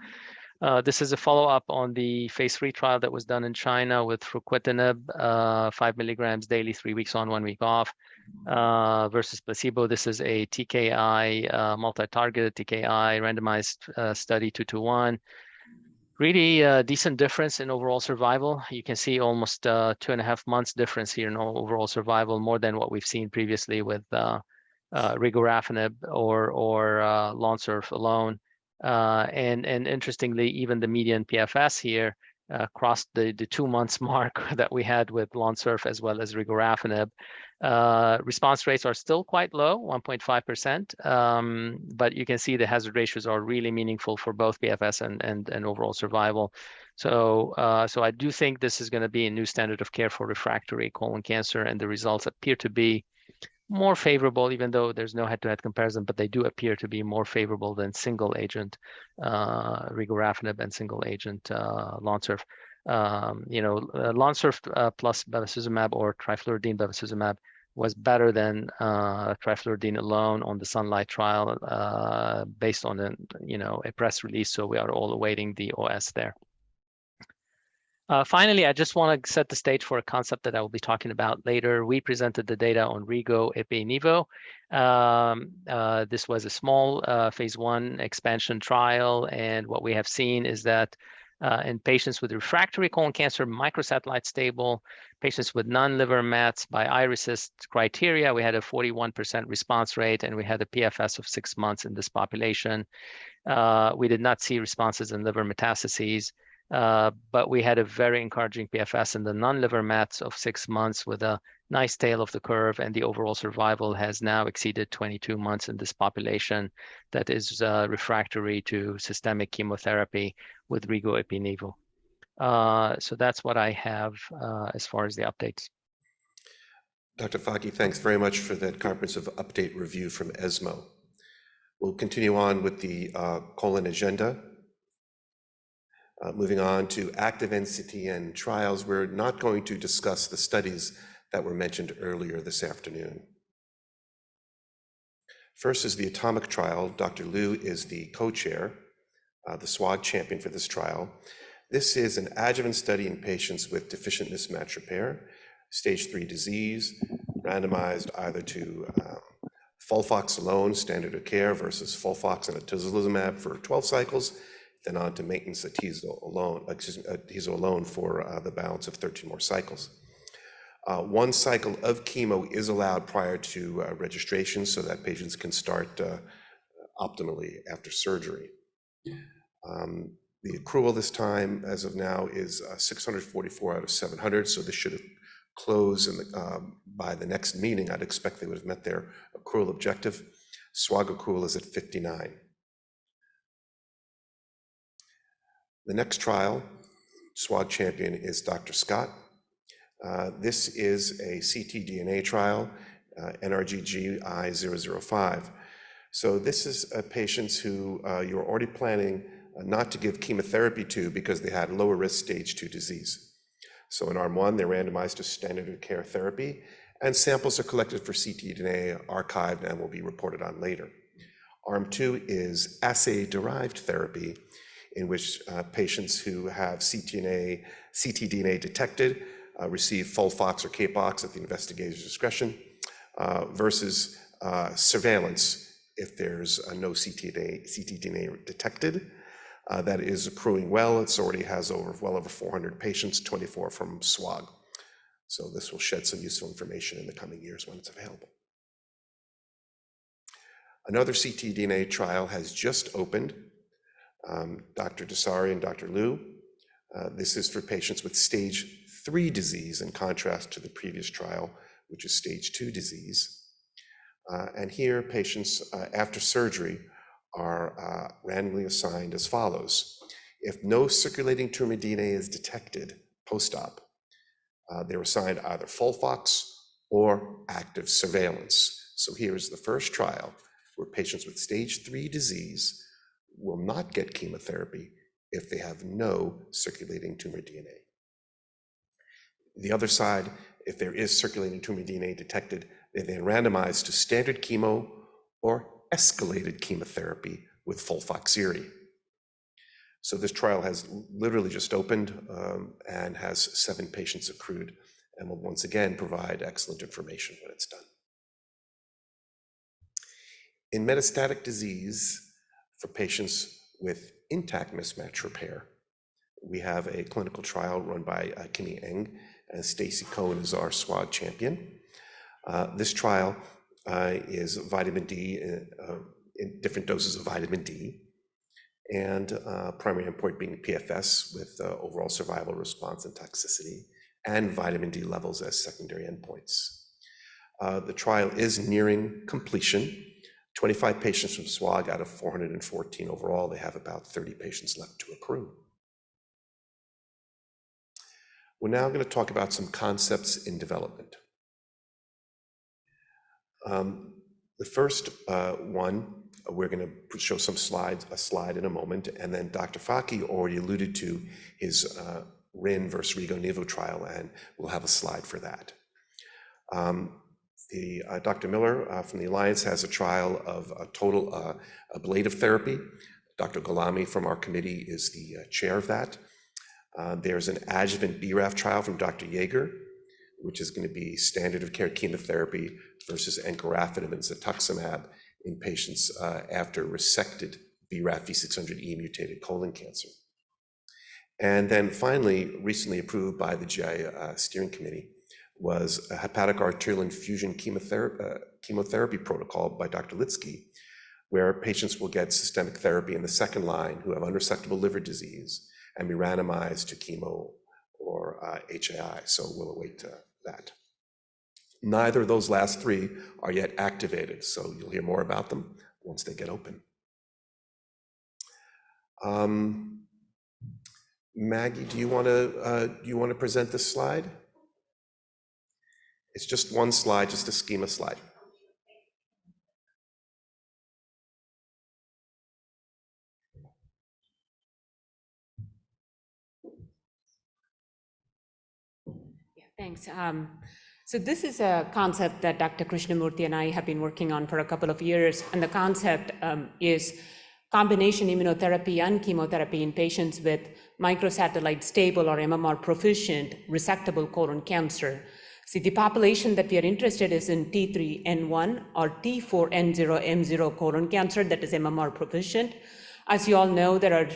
This is a follow-up on the phase 3 trial that was done in China with fruquintinib, 5 milligrams daily, 3 weeks on, 1 week off, versus placebo. This is a TKI, multi-targeted TKI randomized study 2-to-1. Really decent difference in overall survival. You can see almost 2.5 months difference here in overall survival, more than what we've seen previously with regorafenib or Lonsurf alone. And interestingly, even the median PFS here crossed the 2 months mark that we had with Lonsurf as well as regorafenib. Response rates are still quite low, 1.5%, but you can see the hazard ratios are really meaningful for both PFS and overall survival. So I do think this is going to be a new standard of care for refractory colon cancer, and the results appear to be more favorable, even though there's no head-to-head comparison, but they do appear to be more favorable than single agent regorafenib and single agent Lonsurf. Lonsurf plus bevacizumab or trifluridine bevacizumab was better than trifluridine alone on the Sunlight trial, based on a press release. So we are all awaiting the OS there. Finally, I just want to set the stage for a concept that I will be talking about later. We presented the data on Rego Ipi-Nivo. This was a small phase 1 expansion trial, and what we have seen is that In patients with refractory colon cancer, microsatellite stable, patients with non-liver mets by iRECIST criteria, we had a 41% response rate, and we had a PFS of 6 months in this population. We did not see responses in liver metastases, but we had a very encouraging PFS in the non-liver mets of 6 months with a nice tail of the curve, and the overall survival has now exceeded 22 months in this population that is refractory to systemic chemotherapy with Rigo Ipi-Nivo. So that's what I have as far as the updates. Dr. Faki, thanks very much for that comprehensive update review from ESMO. We'll continue on with the colon agenda. Moving on to active NCTN trials, we're not going to discuss the studies that were mentioned earlier this afternoon. First is the ATOMIC trial. Dr. Liu is the co-chair, the SWOG champion for this trial. This is an adjuvant study in patients with deficient mismatch repair, stage 3 disease, randomized either to FOLFOX alone, standard of care, versus FOLFOX and atezolizumab for 12 cycles, then on to maintenance atezo alone for the balance of 13 more cycles. 1 cycle of chemo is allowed prior to registration so that patients can start optimally after surgery. The accrual this time, as of now, is 644 out of 700, so this should close by the next meeting. I'd expect they would have met their accrual objective. SWOG accrual is at 59. The next trial, SWOG champion, is Dr. Scott. This is a ctDNA trial, NRGGI005. So this is patients who you're already planning not to give chemotherapy to because they had lower risk stage 2 disease. So in arm 1, they're randomized to standard of care therapy, and samples are collected for ctDNA, archived, and will be reported on later. Arm 2 is assay-derived therapy, in which patients who have ctDNA detected receive FOLFOX or CAPOX at the investigator's discretion, versus surveillance if there's no ctDNA detected. That is accruing well. It already has well over 400 patients, 24 from SWOG. So this will shed some useful information in the coming years when it's available. Another ctDNA trial has just opened. Dr. Desari and Dr. Liu. This is for patients with stage 3 disease, in contrast to the previous trial, which is stage 2 disease. And here, patients after surgery are randomly assigned as follows. If no circulating tumor DNA is detected post-op, they're assigned either FOLFOX or active surveillance. So here's the first trial where patients with stage 3 disease will not get chemotherapy if they have no circulating tumor DNA. The other side, if there is circulating tumor DNA detected, they're then randomized to standard chemo or escalated chemotherapy with FOLFOXIRI. So this trial has literally just opened and has 7 patients accrued, and will once again provide excellent information when it's done. In metastatic disease, for patients with intact mismatch repair, we have a clinical trial run by Kimi Eng, and Stacy Cohen is our SWOG champion. This trial is vitamin D, in different doses of vitamin D, and primary endpoint being PFS with overall survival, response, and toxicity, and vitamin D levels as secondary endpoints. The trial is nearing completion. 25 patients from SWOG out of 414 overall. They have about 30 patients left to accrue. We're now going to talk about some concepts in development. The first one, we're going to show some slides, a slide in a moment, and then Dr. Faki already alluded to his RIN versus Rigo-Nivo trial, and we'll have a slide for that. Dr. Miller from the Alliance has a trial of a total ablative therapy. Dr. Golami from our committee is the chair of that. There's an adjuvant BRAF trial from Dr. Yeager, which is going to be standard of care chemotherapy versus encorafenib and cetuximab in patients after resected BRAF V600E mutated colon cancer. And then finally, recently approved by the GI Steering Committee, was a hepatic arterial infusion chemotherapy protocol by Dr. Litsky, where patients will get systemic therapy in the second line who have unresectable liver disease and be randomized to chemo or HAI. So we'll await that. Neither of those last three are yet activated, so you'll hear more about them once they get open. Maggie, do you want to present this slide? It's just one slide, just a schema slide. Thanks. So this is a concept that Dr. Krishnamurthy and I have been working on for a couple of years, and the concept is combination immunotherapy and chemotherapy in patients with microsatellite stable or MMR proficient resectable colon cancer. See, the population that we are interested is in T3N1 or T4N0M0 colon cancer that is MMR proficient. As you all know, there are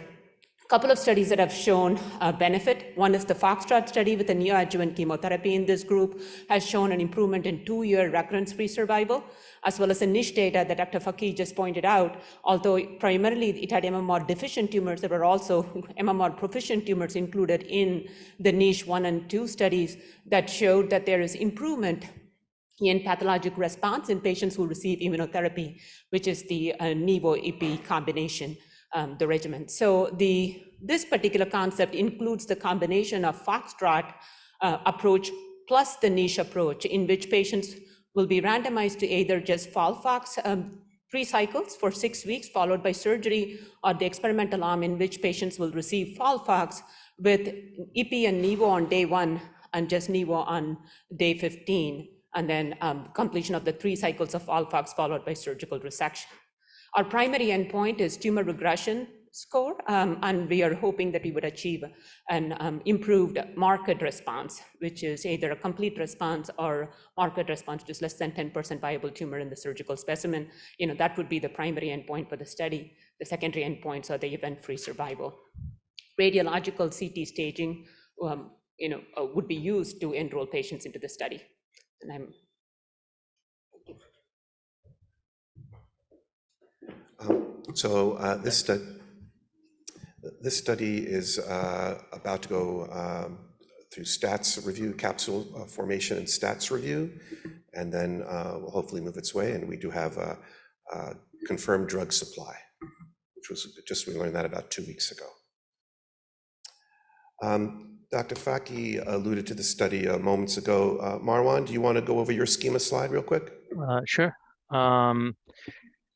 couple of studies that have shown benefit. One is the Foxtrot study with the neoadjuvant chemotherapy in this group has shown an improvement in 2-year recurrence-free survival, as well as the niche data that Dr. Faki just pointed out. Although primarily it had MMR deficient tumors, there were also MMR proficient tumors included in the niche 1 and 2 studies that showed that there is improvement in pathologic response in patients who receive immunotherapy, which is the Nivo-Ipi combination. The regimen. So this particular concept includes the combination of Foxtrot approach plus the niche approach, in which patients will be randomized to either just FOLFOX 3 cycles for 6 weeks, followed by surgery, or the experimental arm in which patients will receive FOLFOX with Ipi and Nivo on day 1 and just Nivo on day 15, and then completion of the 3 cycles of FOLFOX followed by surgical resection. Our primary endpoint is tumor regression score, and we are hoping that we would achieve an improved marked response, which is either a complete response or marked response, which is less than 10% viable tumor in the surgical specimen. That would be the primary endpoint for the study. The secondary endpoints are the event-free survival. Radiological CT staging, would be used to enroll patients into the study. And this study is about to go through stats review, capsule formation and stats review, and then we'll hopefully move its way. And we do have a confirmed drug supply, which was we learned that about 2 weeks ago. Dr. Faki alluded to the study moments ago. Marwan, do you want to go over your schema slide real quick? Sure.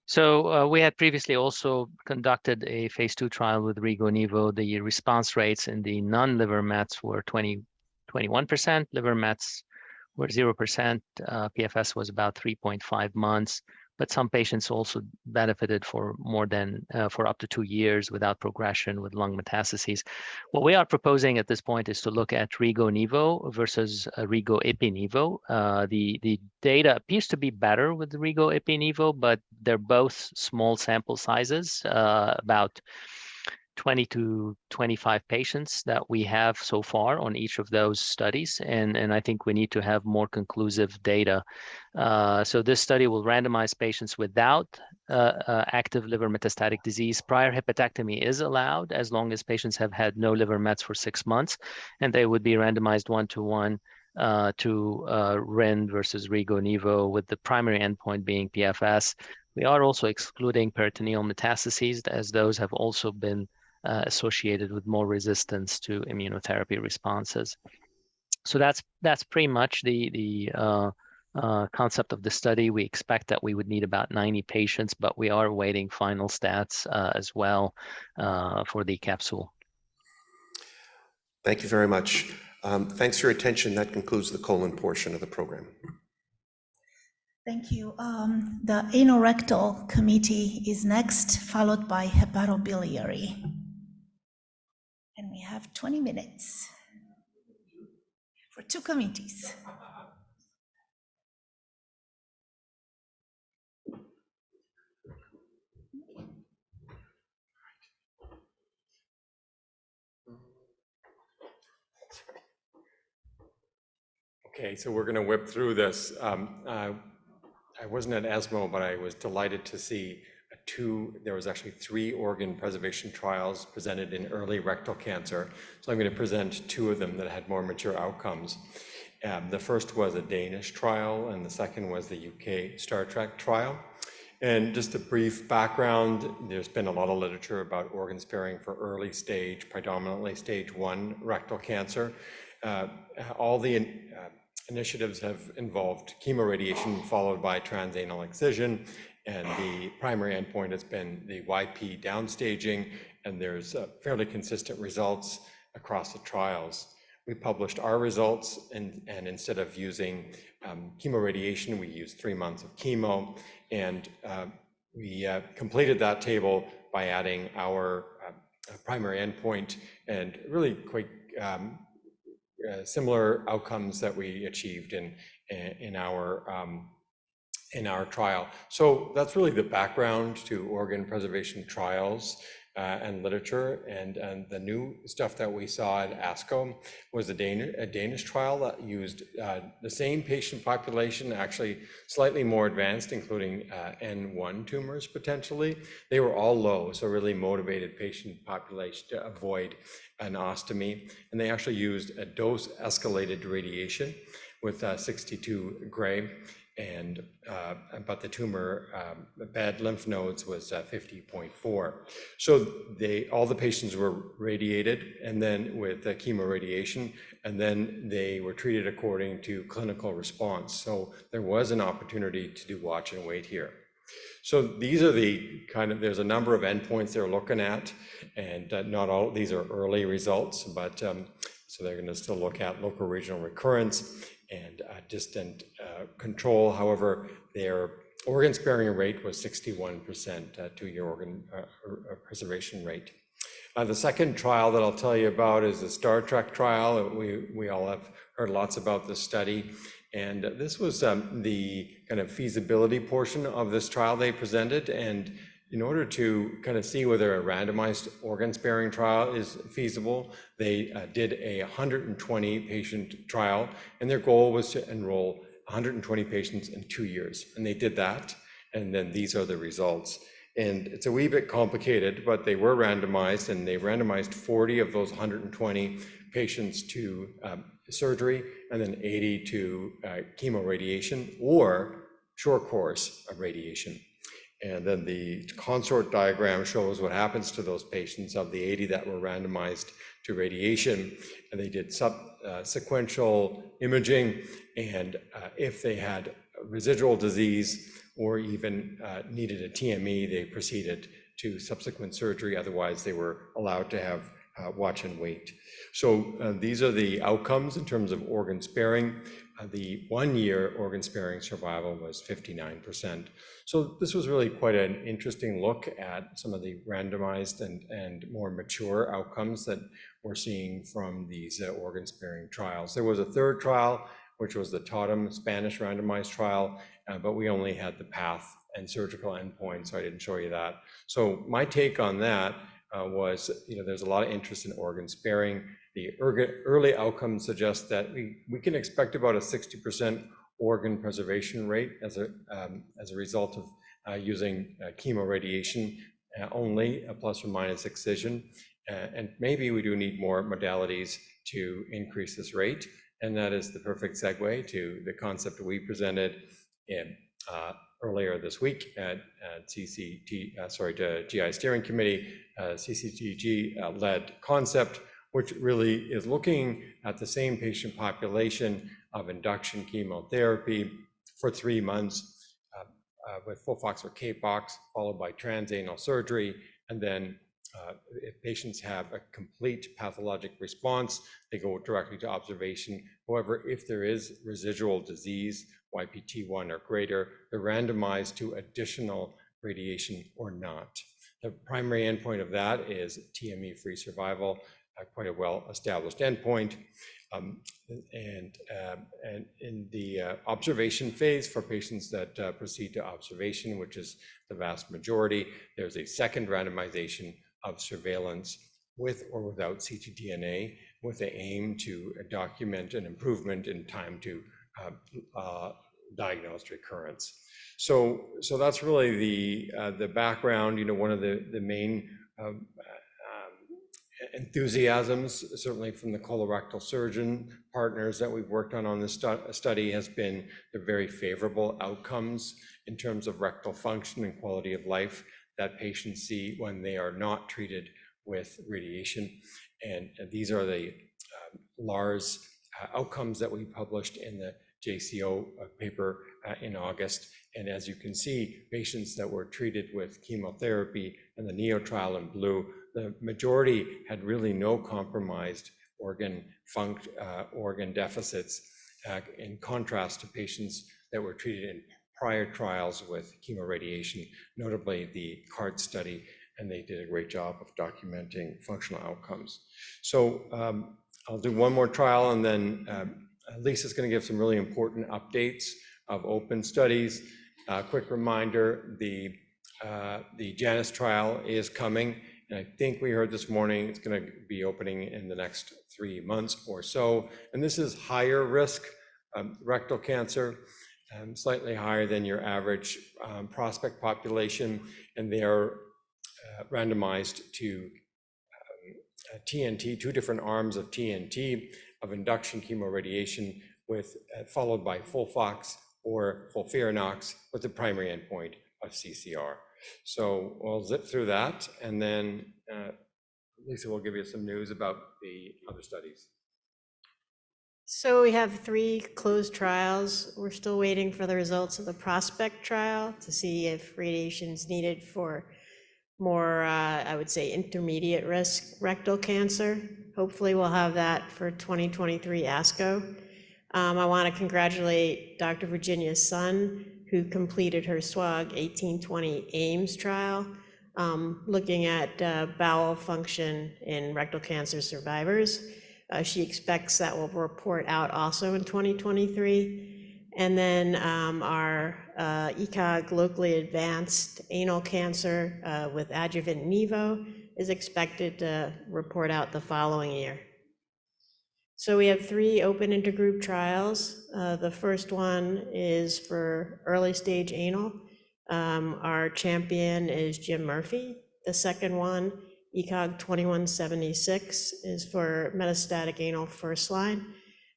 So we had previously also conducted a phase 2 trial with Rigo-Nivo. The response rates in the non-liver mets were 21%, liver mets were 0%, PFS was about 3.5 months, but some patients also benefited for for up to 2 years without progression with lung metastases. What we are proposing at this point is to look at Rigo-Nivo versus Rigo-Ipi-Nivo. The data appears to be better with Rigo-Ipi-Nivo, but they're both small sample sizes, about 20 to 25 patients that we have so far on each of those studies. And I think we need to have more conclusive data. So this study will randomize patients without active liver metastatic disease. Prior hepatectomy is allowed as long as patients have had no liver mets for 6 months, and they would be randomized 1-to-1 to RIN versus Rigo-Nivo, with the primary endpoint being PFS. We are also excluding peritoneal metastases, as those have also been associated with more resistance to immunotherapy responses. So that's pretty much the concept of the study. We expect that we would need about 90 patients, but we are awaiting final stats as well for the capsule. Thank you very much. Thanks for your attention. That concludes the colon portion of the program. Thank you. The anorectal committee is next, followed by hepatobiliary. And we have 20 minutes for 2 committees. Okay, so we're going to whip through this. I wasn't at ESMO, but I was delighted to see there was actually 3 organ preservation trials presented in early rectal cancer. So I'm going to present 2 of them that had more mature outcomes. The first was a Danish trial, and the second was the UK Star Trek trial. And just a brief background, there's been a lot of literature about organ sparing for early stage, predominantly stage 1 rectal cancer. All the initiatives have involved chemoradiation followed by transanal excision, and the primary endpoint has been the YP downstaging, and there's fairly consistent results across the trials. We published our results, and instead of using chemoradiation, we used 3 months of chemo, and we completed that table by adding our primary endpoint and really quite similar outcomes that we achieved in our trial. So that's really the background to organ preservation trials and literature. And the new stuff that we saw at ASCO was a Danish trial that used the same patient population, actually slightly more advanced, including N1 tumors potentially. They were all low, so really motivated patient population to avoid an ostomy. And they actually used a dose escalated radiation with 62 gray. But the tumor bed lymph nodes was 50.4. So all the patients were radiated and then with chemoradiation, and then they were treated according to clinical response. So there was an opportunity to do watch and wait here. So these are the there's a number of endpoints they're looking at, and not all these are early results, but so they're going to still look at local regional recurrence and distant control. However, their organ sparing rate was 61%, 2-year organ preservation rate. The second trial that I'll tell you about is the Star Trek trial. We all have heard lots about this study. And this was the kind of feasibility portion of this trial they presented. And in order to kind of see whether a randomized organ sparing trial is feasible, they did a 120 patient trial, and their goal was to enroll 120 patients in 2 years. And they did that, and then these are the results. And it's a wee bit complicated, but they were randomized, and they randomized 40 of those 120 patients to surgery, and then 80 to chemoradiation or short course of radiation. And then the consort diagram shows what happens to those patients of the 80 that were randomized to radiation. And they did sequential imaging, and if they had residual disease or even needed a TME, they proceeded to subsequent surgery. Otherwise, they were allowed to have watch and wait. So these are the outcomes in terms of organ sparing. The 1-year organ sparing survival was 59%. So this was really quite an interesting look at some of the randomized and more mature outcomes that we're seeing from these organ sparing trials. There was a third trial, which was the TOTEM Spanish randomized trial, but we only had the path and surgical endpoint, so I didn't show you that. So my take on that was, there's a lot of interest in organ sparing. The early outcomes suggest that we can expect about a 60% organ preservation rate as a result of using chemoradiation only, a plus or minus excision. And maybe we do need more modalities to increase this rate. And that is the perfect segue to the concept we presented earlier this week at to GI Steering Committee, CCTG-led concept, which really is looking at the same patient population of induction chemotherapy for 3 months with FOLFOX or CAPOX, followed by transanal surgery. And then if patients have a complete pathologic response, they go directly to observation. However, if there is residual disease, YPT1 or greater, they're randomized to additional radiation or not. The primary endpoint of that is TME-free survival, quite a well-established endpoint. And in the observation phase for patients that proceed to observation, which is the vast majority, there's a second randomization of surveillance with or without ctDNA. with the aim to document an improvement in time to diagnosed recurrence. So that's really the background. You know, one of the main enthusiasms, certainly from the colorectal surgeon partners that we've worked on this study, has been the very favorable outcomes in terms of rectal function and quality of life that patients see when they are not treated with radiation. And these are the LARS outcomes that we published in the JCO paper in August. And as you can see, patients that were treated with chemotherapy in the NEO trial in blue, the majority had really no compromised organ deficits, in contrast to patients that were treated in prior trials with chemoradiation, notably the CART study, and they did a great job of documenting functional outcomes. So I'll do one more trial, and then Lisa's going to give some really important updates of open studies. Quick reminder, the Janus trial is coming, and I think we heard this morning it's going to be opening in the next 3 months or so. And this is higher risk rectal cancer, slightly higher than your average prospect population, and they are randomized to TNT, 2 different arms of TNT, of induction chemoradiation, with followed by FOLFOX or FOLFIRINOX, with the primary endpoint of CCR. So we'll zip through that, and then Lisa will give you some news about the other studies. So we have 3 closed trials. We're still waiting for the results of the prospect trial to see if radiation is needed for more, I would say, intermediate risk rectal cancer. Hopefully we'll have that for 2023 ASCO. I want to congratulate Dr. Virginia Sun, who completed her SWOG 1820 AIMS trial, looking at bowel function in rectal cancer survivors. She expects that will report out also in 2023. And then our ECOG locally advanced anal cancer with adjuvant Nivo is expected to report out the following year. So we have 3 open intergroup trials. The first one is for early stage anal. Our champion is Jim Murphy. The second one, ECOG 2176, is for metastatic anal first line.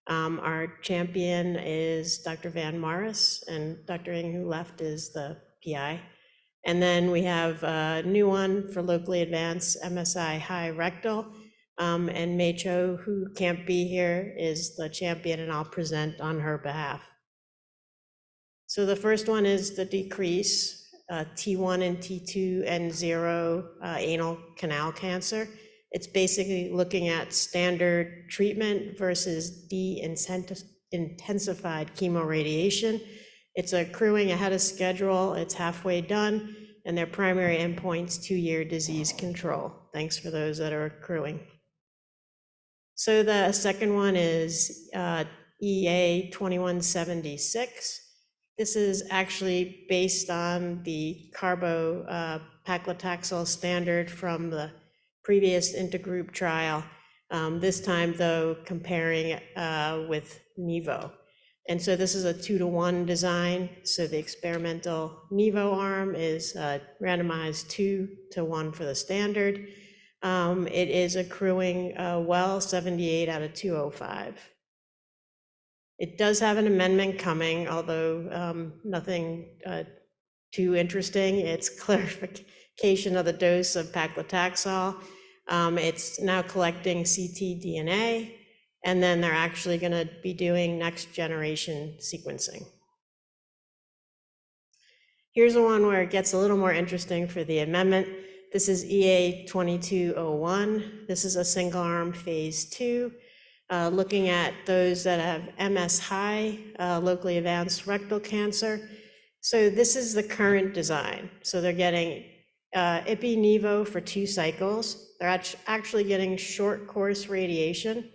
Our champion is Dr. Van Maris, and Dr. Ng, who left, is the PI. And then we have a new one for locally advanced MSI high rectal. And Mei Cho, who can't be here, is the champion, and I'll present on her behalf. So the first one is the decrease, T1 and T2 and 0 anal canal cancer. It's basically looking at standard treatment versus de-intensified chemoradiation. It's accruing ahead of schedule. It's halfway done, and their primary endpoint's 2-year disease control. Thanks for those that are accruing. So the second one is EA 2176. This is actually based on the carbopaclitaxel standard from the previous intergroup trial, this time though comparing with Nivo. And so this is a 2-to-1 design. So the experimental Nivo arm is randomized 2-to-1 for the standard. It is accruing well, 78 out of 205. It does have an amendment coming, although nothing too interesting. It's clarification of the dose of paclitaxel. It's now collecting ctDNA, and then they're actually going to be doing next generation sequencing. Here's the one where it gets a little more interesting for the amendment. This is EA 2201. This is a single arm phase 2, looking at those that have MS high, locally advanced rectal cancer. So this is the current design. So they're getting Ipi-Nivo for 2 cycles. They're actually getting short course radiation,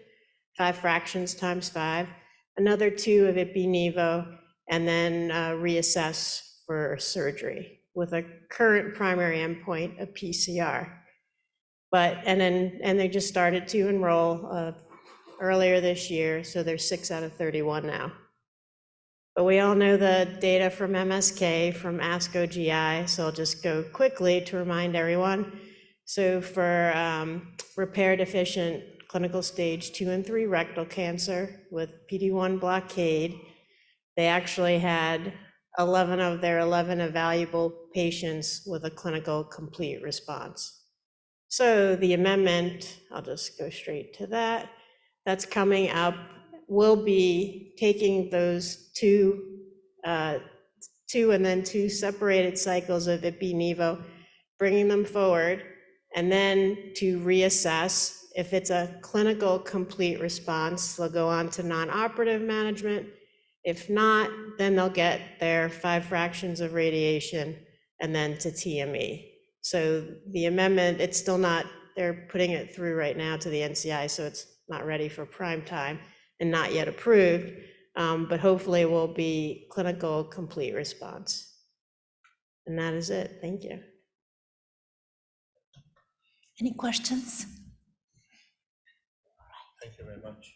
5 fractions times 5, another 2 of Ipi-Nivo, and then reassess for surgery with a current primary endpoint of PCR. And they just started to enroll earlier this year, so they're 6 out of 31 now. But we all know the data from MSK, from ASCO GI, so I'll just go quickly to remind everyone. So for repair deficient clinical stage 2 and 3 rectal cancer with PD-1 blockade, they actually had 11 of their 11 evaluable patients with a clinical complete response. So the amendment, I'll just go straight to that, that's coming up, will be taking those two and then 2 separated cycles of Ipi/Nivo, bringing them forward, and then to reassess. If it's a clinical complete response, they'll go on to non-operative management. If not, then they'll get their 5 fractions of radiation and then to TME. So the amendment, it's still not, they're putting it through right now to the NCI, so it's not ready for prime time and not yet approved, but hopefully will be clinical complete response. And that is it. Thank you. Any questions? Thank you very much.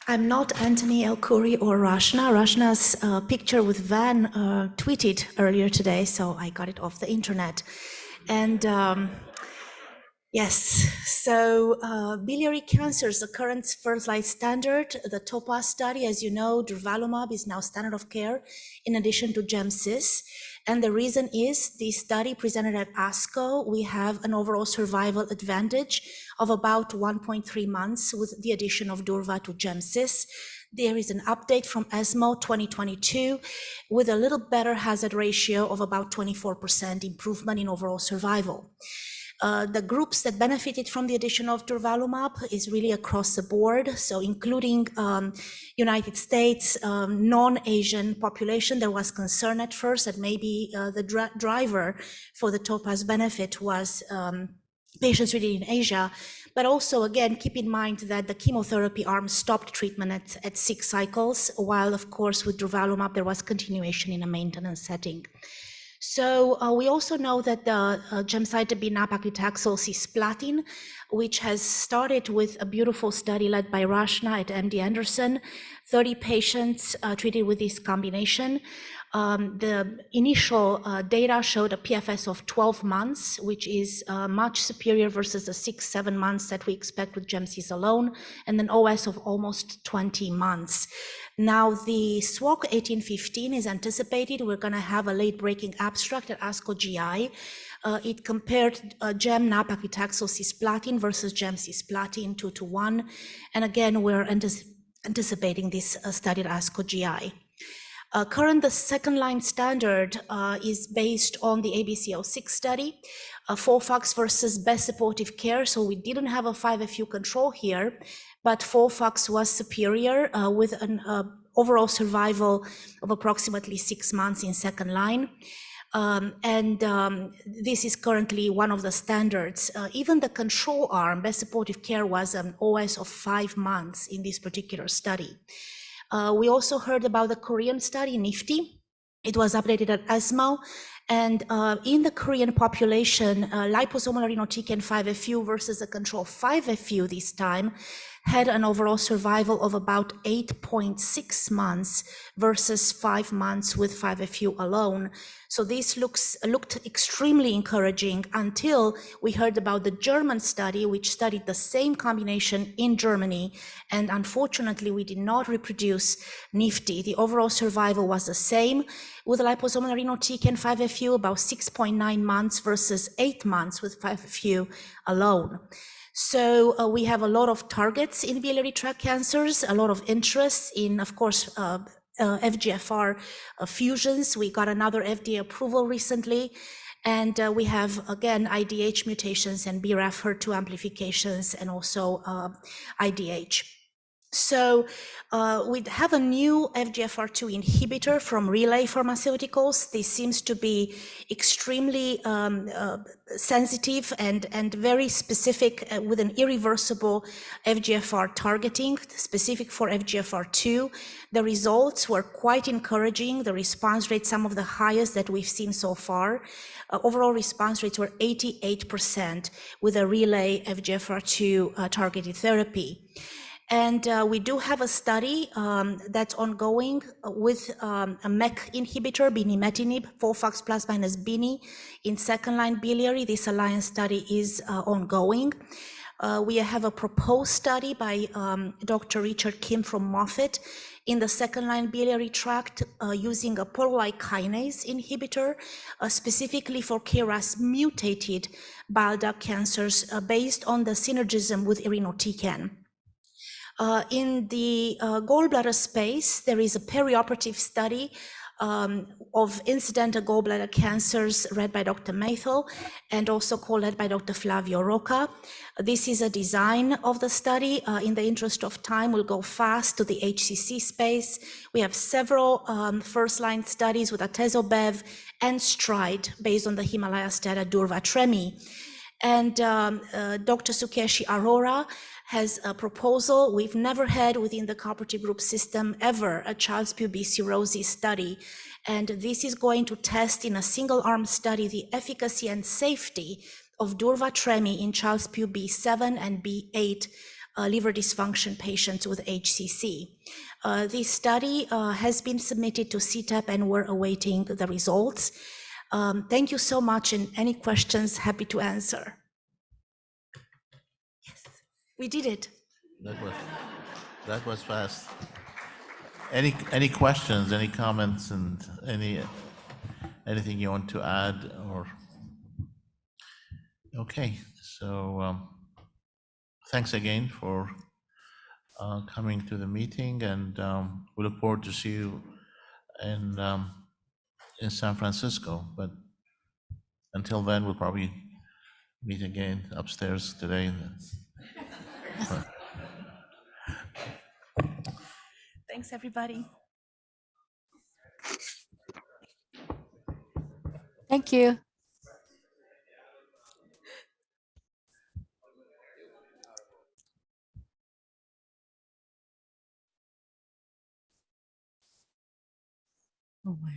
I'm not Anthony El-Khoury or Rashna. Rashna's picture with Van tweeted earlier today, so I got it off the internet. And yes, so biliary cancer is the current first-line standard. The TOPAZ study, as you know, durvalumab is now standard of care in addition to GemCis. And the reason is the study presented at ASCO, we have an overall survival advantage of about 1.3 months with the addition of Durva to GemCis. There is an update from ESMO 2022 with a little better hazard ratio of about 24% improvement in overall survival. The groups that benefited from the addition of durvalumab is really across the board, so including United States, non-Asian population. There was concern at first that maybe the driver for the TOPAZ benefit was patients really in Asia, but also again, keep in mind that the chemotherapy arm stopped treatment at 6 cycles, while of course with durvalumab there was continuation in a maintenance setting. So we also know that the gemcitabine nab-paclitaxel cisplatin, which has started with a beautiful study led by Rashna at MD Anderson, 30 patients treated with this combination. The initial data showed a PFS of 12 months, which is much superior versus the 6-7 months that we expect with GemCis alone, and an OS of almost 20 months. Now, the SWOG 1815 is anticipated. We're going to have a late-breaking abstract at ASCO GI. It compared gem nab-paclitaxel cisplatin versus GemCisplatin 2:1. And again, we're anticipating this study at ASCO GI. The second-line standard is based on the ABC06 study, FOLFOX versus best supportive care. So we didn't have a 5FU control here, but FOLFOX was superior with an overall survival of approximately 6 months in second line. This is currently one of the standards. Even the control arm, best supportive care, was an OS of 5 months in this particular study. We also heard about the Korean study, NIFTY. It was updated at ESMO. And in the Korean population, liposomal irinotecan 5FU versus a control 5FU this time had an overall survival of about 8.6 months versus 5 months with 5FU alone. So this looked extremely encouraging until we heard about the German study, which studied the same combination in Germany. And unfortunately, we did not reproduce NIFTY. The overall survival was the same with liposomal irinotecan 5FU, about 6.9 months versus 8 months with 5FU alone. So we have a lot of targets in biliary tract cancers, a lot of interest in, of course, FGFR fusions. We got another FDA approval recently. And we have, again, IDH mutations and BRAF HER2 amplifications and also IDH. So we have a new FGFR2 inhibitor from Relay Pharmaceuticals. This seems to be extremely sensitive and very specific with an irreversible FGFR targeting, specific for FGFR2. The results were quite encouraging. The response rate, some of the highest that we've seen so far. Overall response rates were 88% with a Relay FGFR2 targeted therapy. And we do have a study that's ongoing with a MEK inhibitor, binimetinib, FOLFOX plus minus bini, in second-line biliary. This alliance study is ongoing. We have a proposed study by Dr. Richard Kim from Moffitt in the second-line biliary tract using a polo-like kinase inhibitor, specifically for KRAS mutated bile duct cancers based on the synergism with irinotecan. In the gallbladder space, there is a perioperative study of incidental gallbladder cancers led by Dr. Mathel and also co-led by Dr. Flavio Rocca. This is a design of the study. In the interest of time, we'll go fast to the HCC space. We have several first-line studies with atezobev and STRIDE based on the Himalayas data Durva-Tremi. And Dr. Sukeshi Arora has a proposal. We've never had within the cooperative group system ever a child's pubic cirrhosis study. And this is going to test in a single arm study the efficacy and safety of Durva-Tremi in child's pubic B7 and B8 liver dysfunction patients with HCC. This study has been submitted to CTEP and we're awaiting the results. Thank you so much, and any questions, happy to answer. Yes, we did it. That was fast. Any questions, any comments, and anything you want to add? Or okay, so thanks again for coming to the meeting, and we look forward to see you in San Francisco. But until then, we'll probably meet again upstairs today. Thanks, everybody. Thank you. Oh my.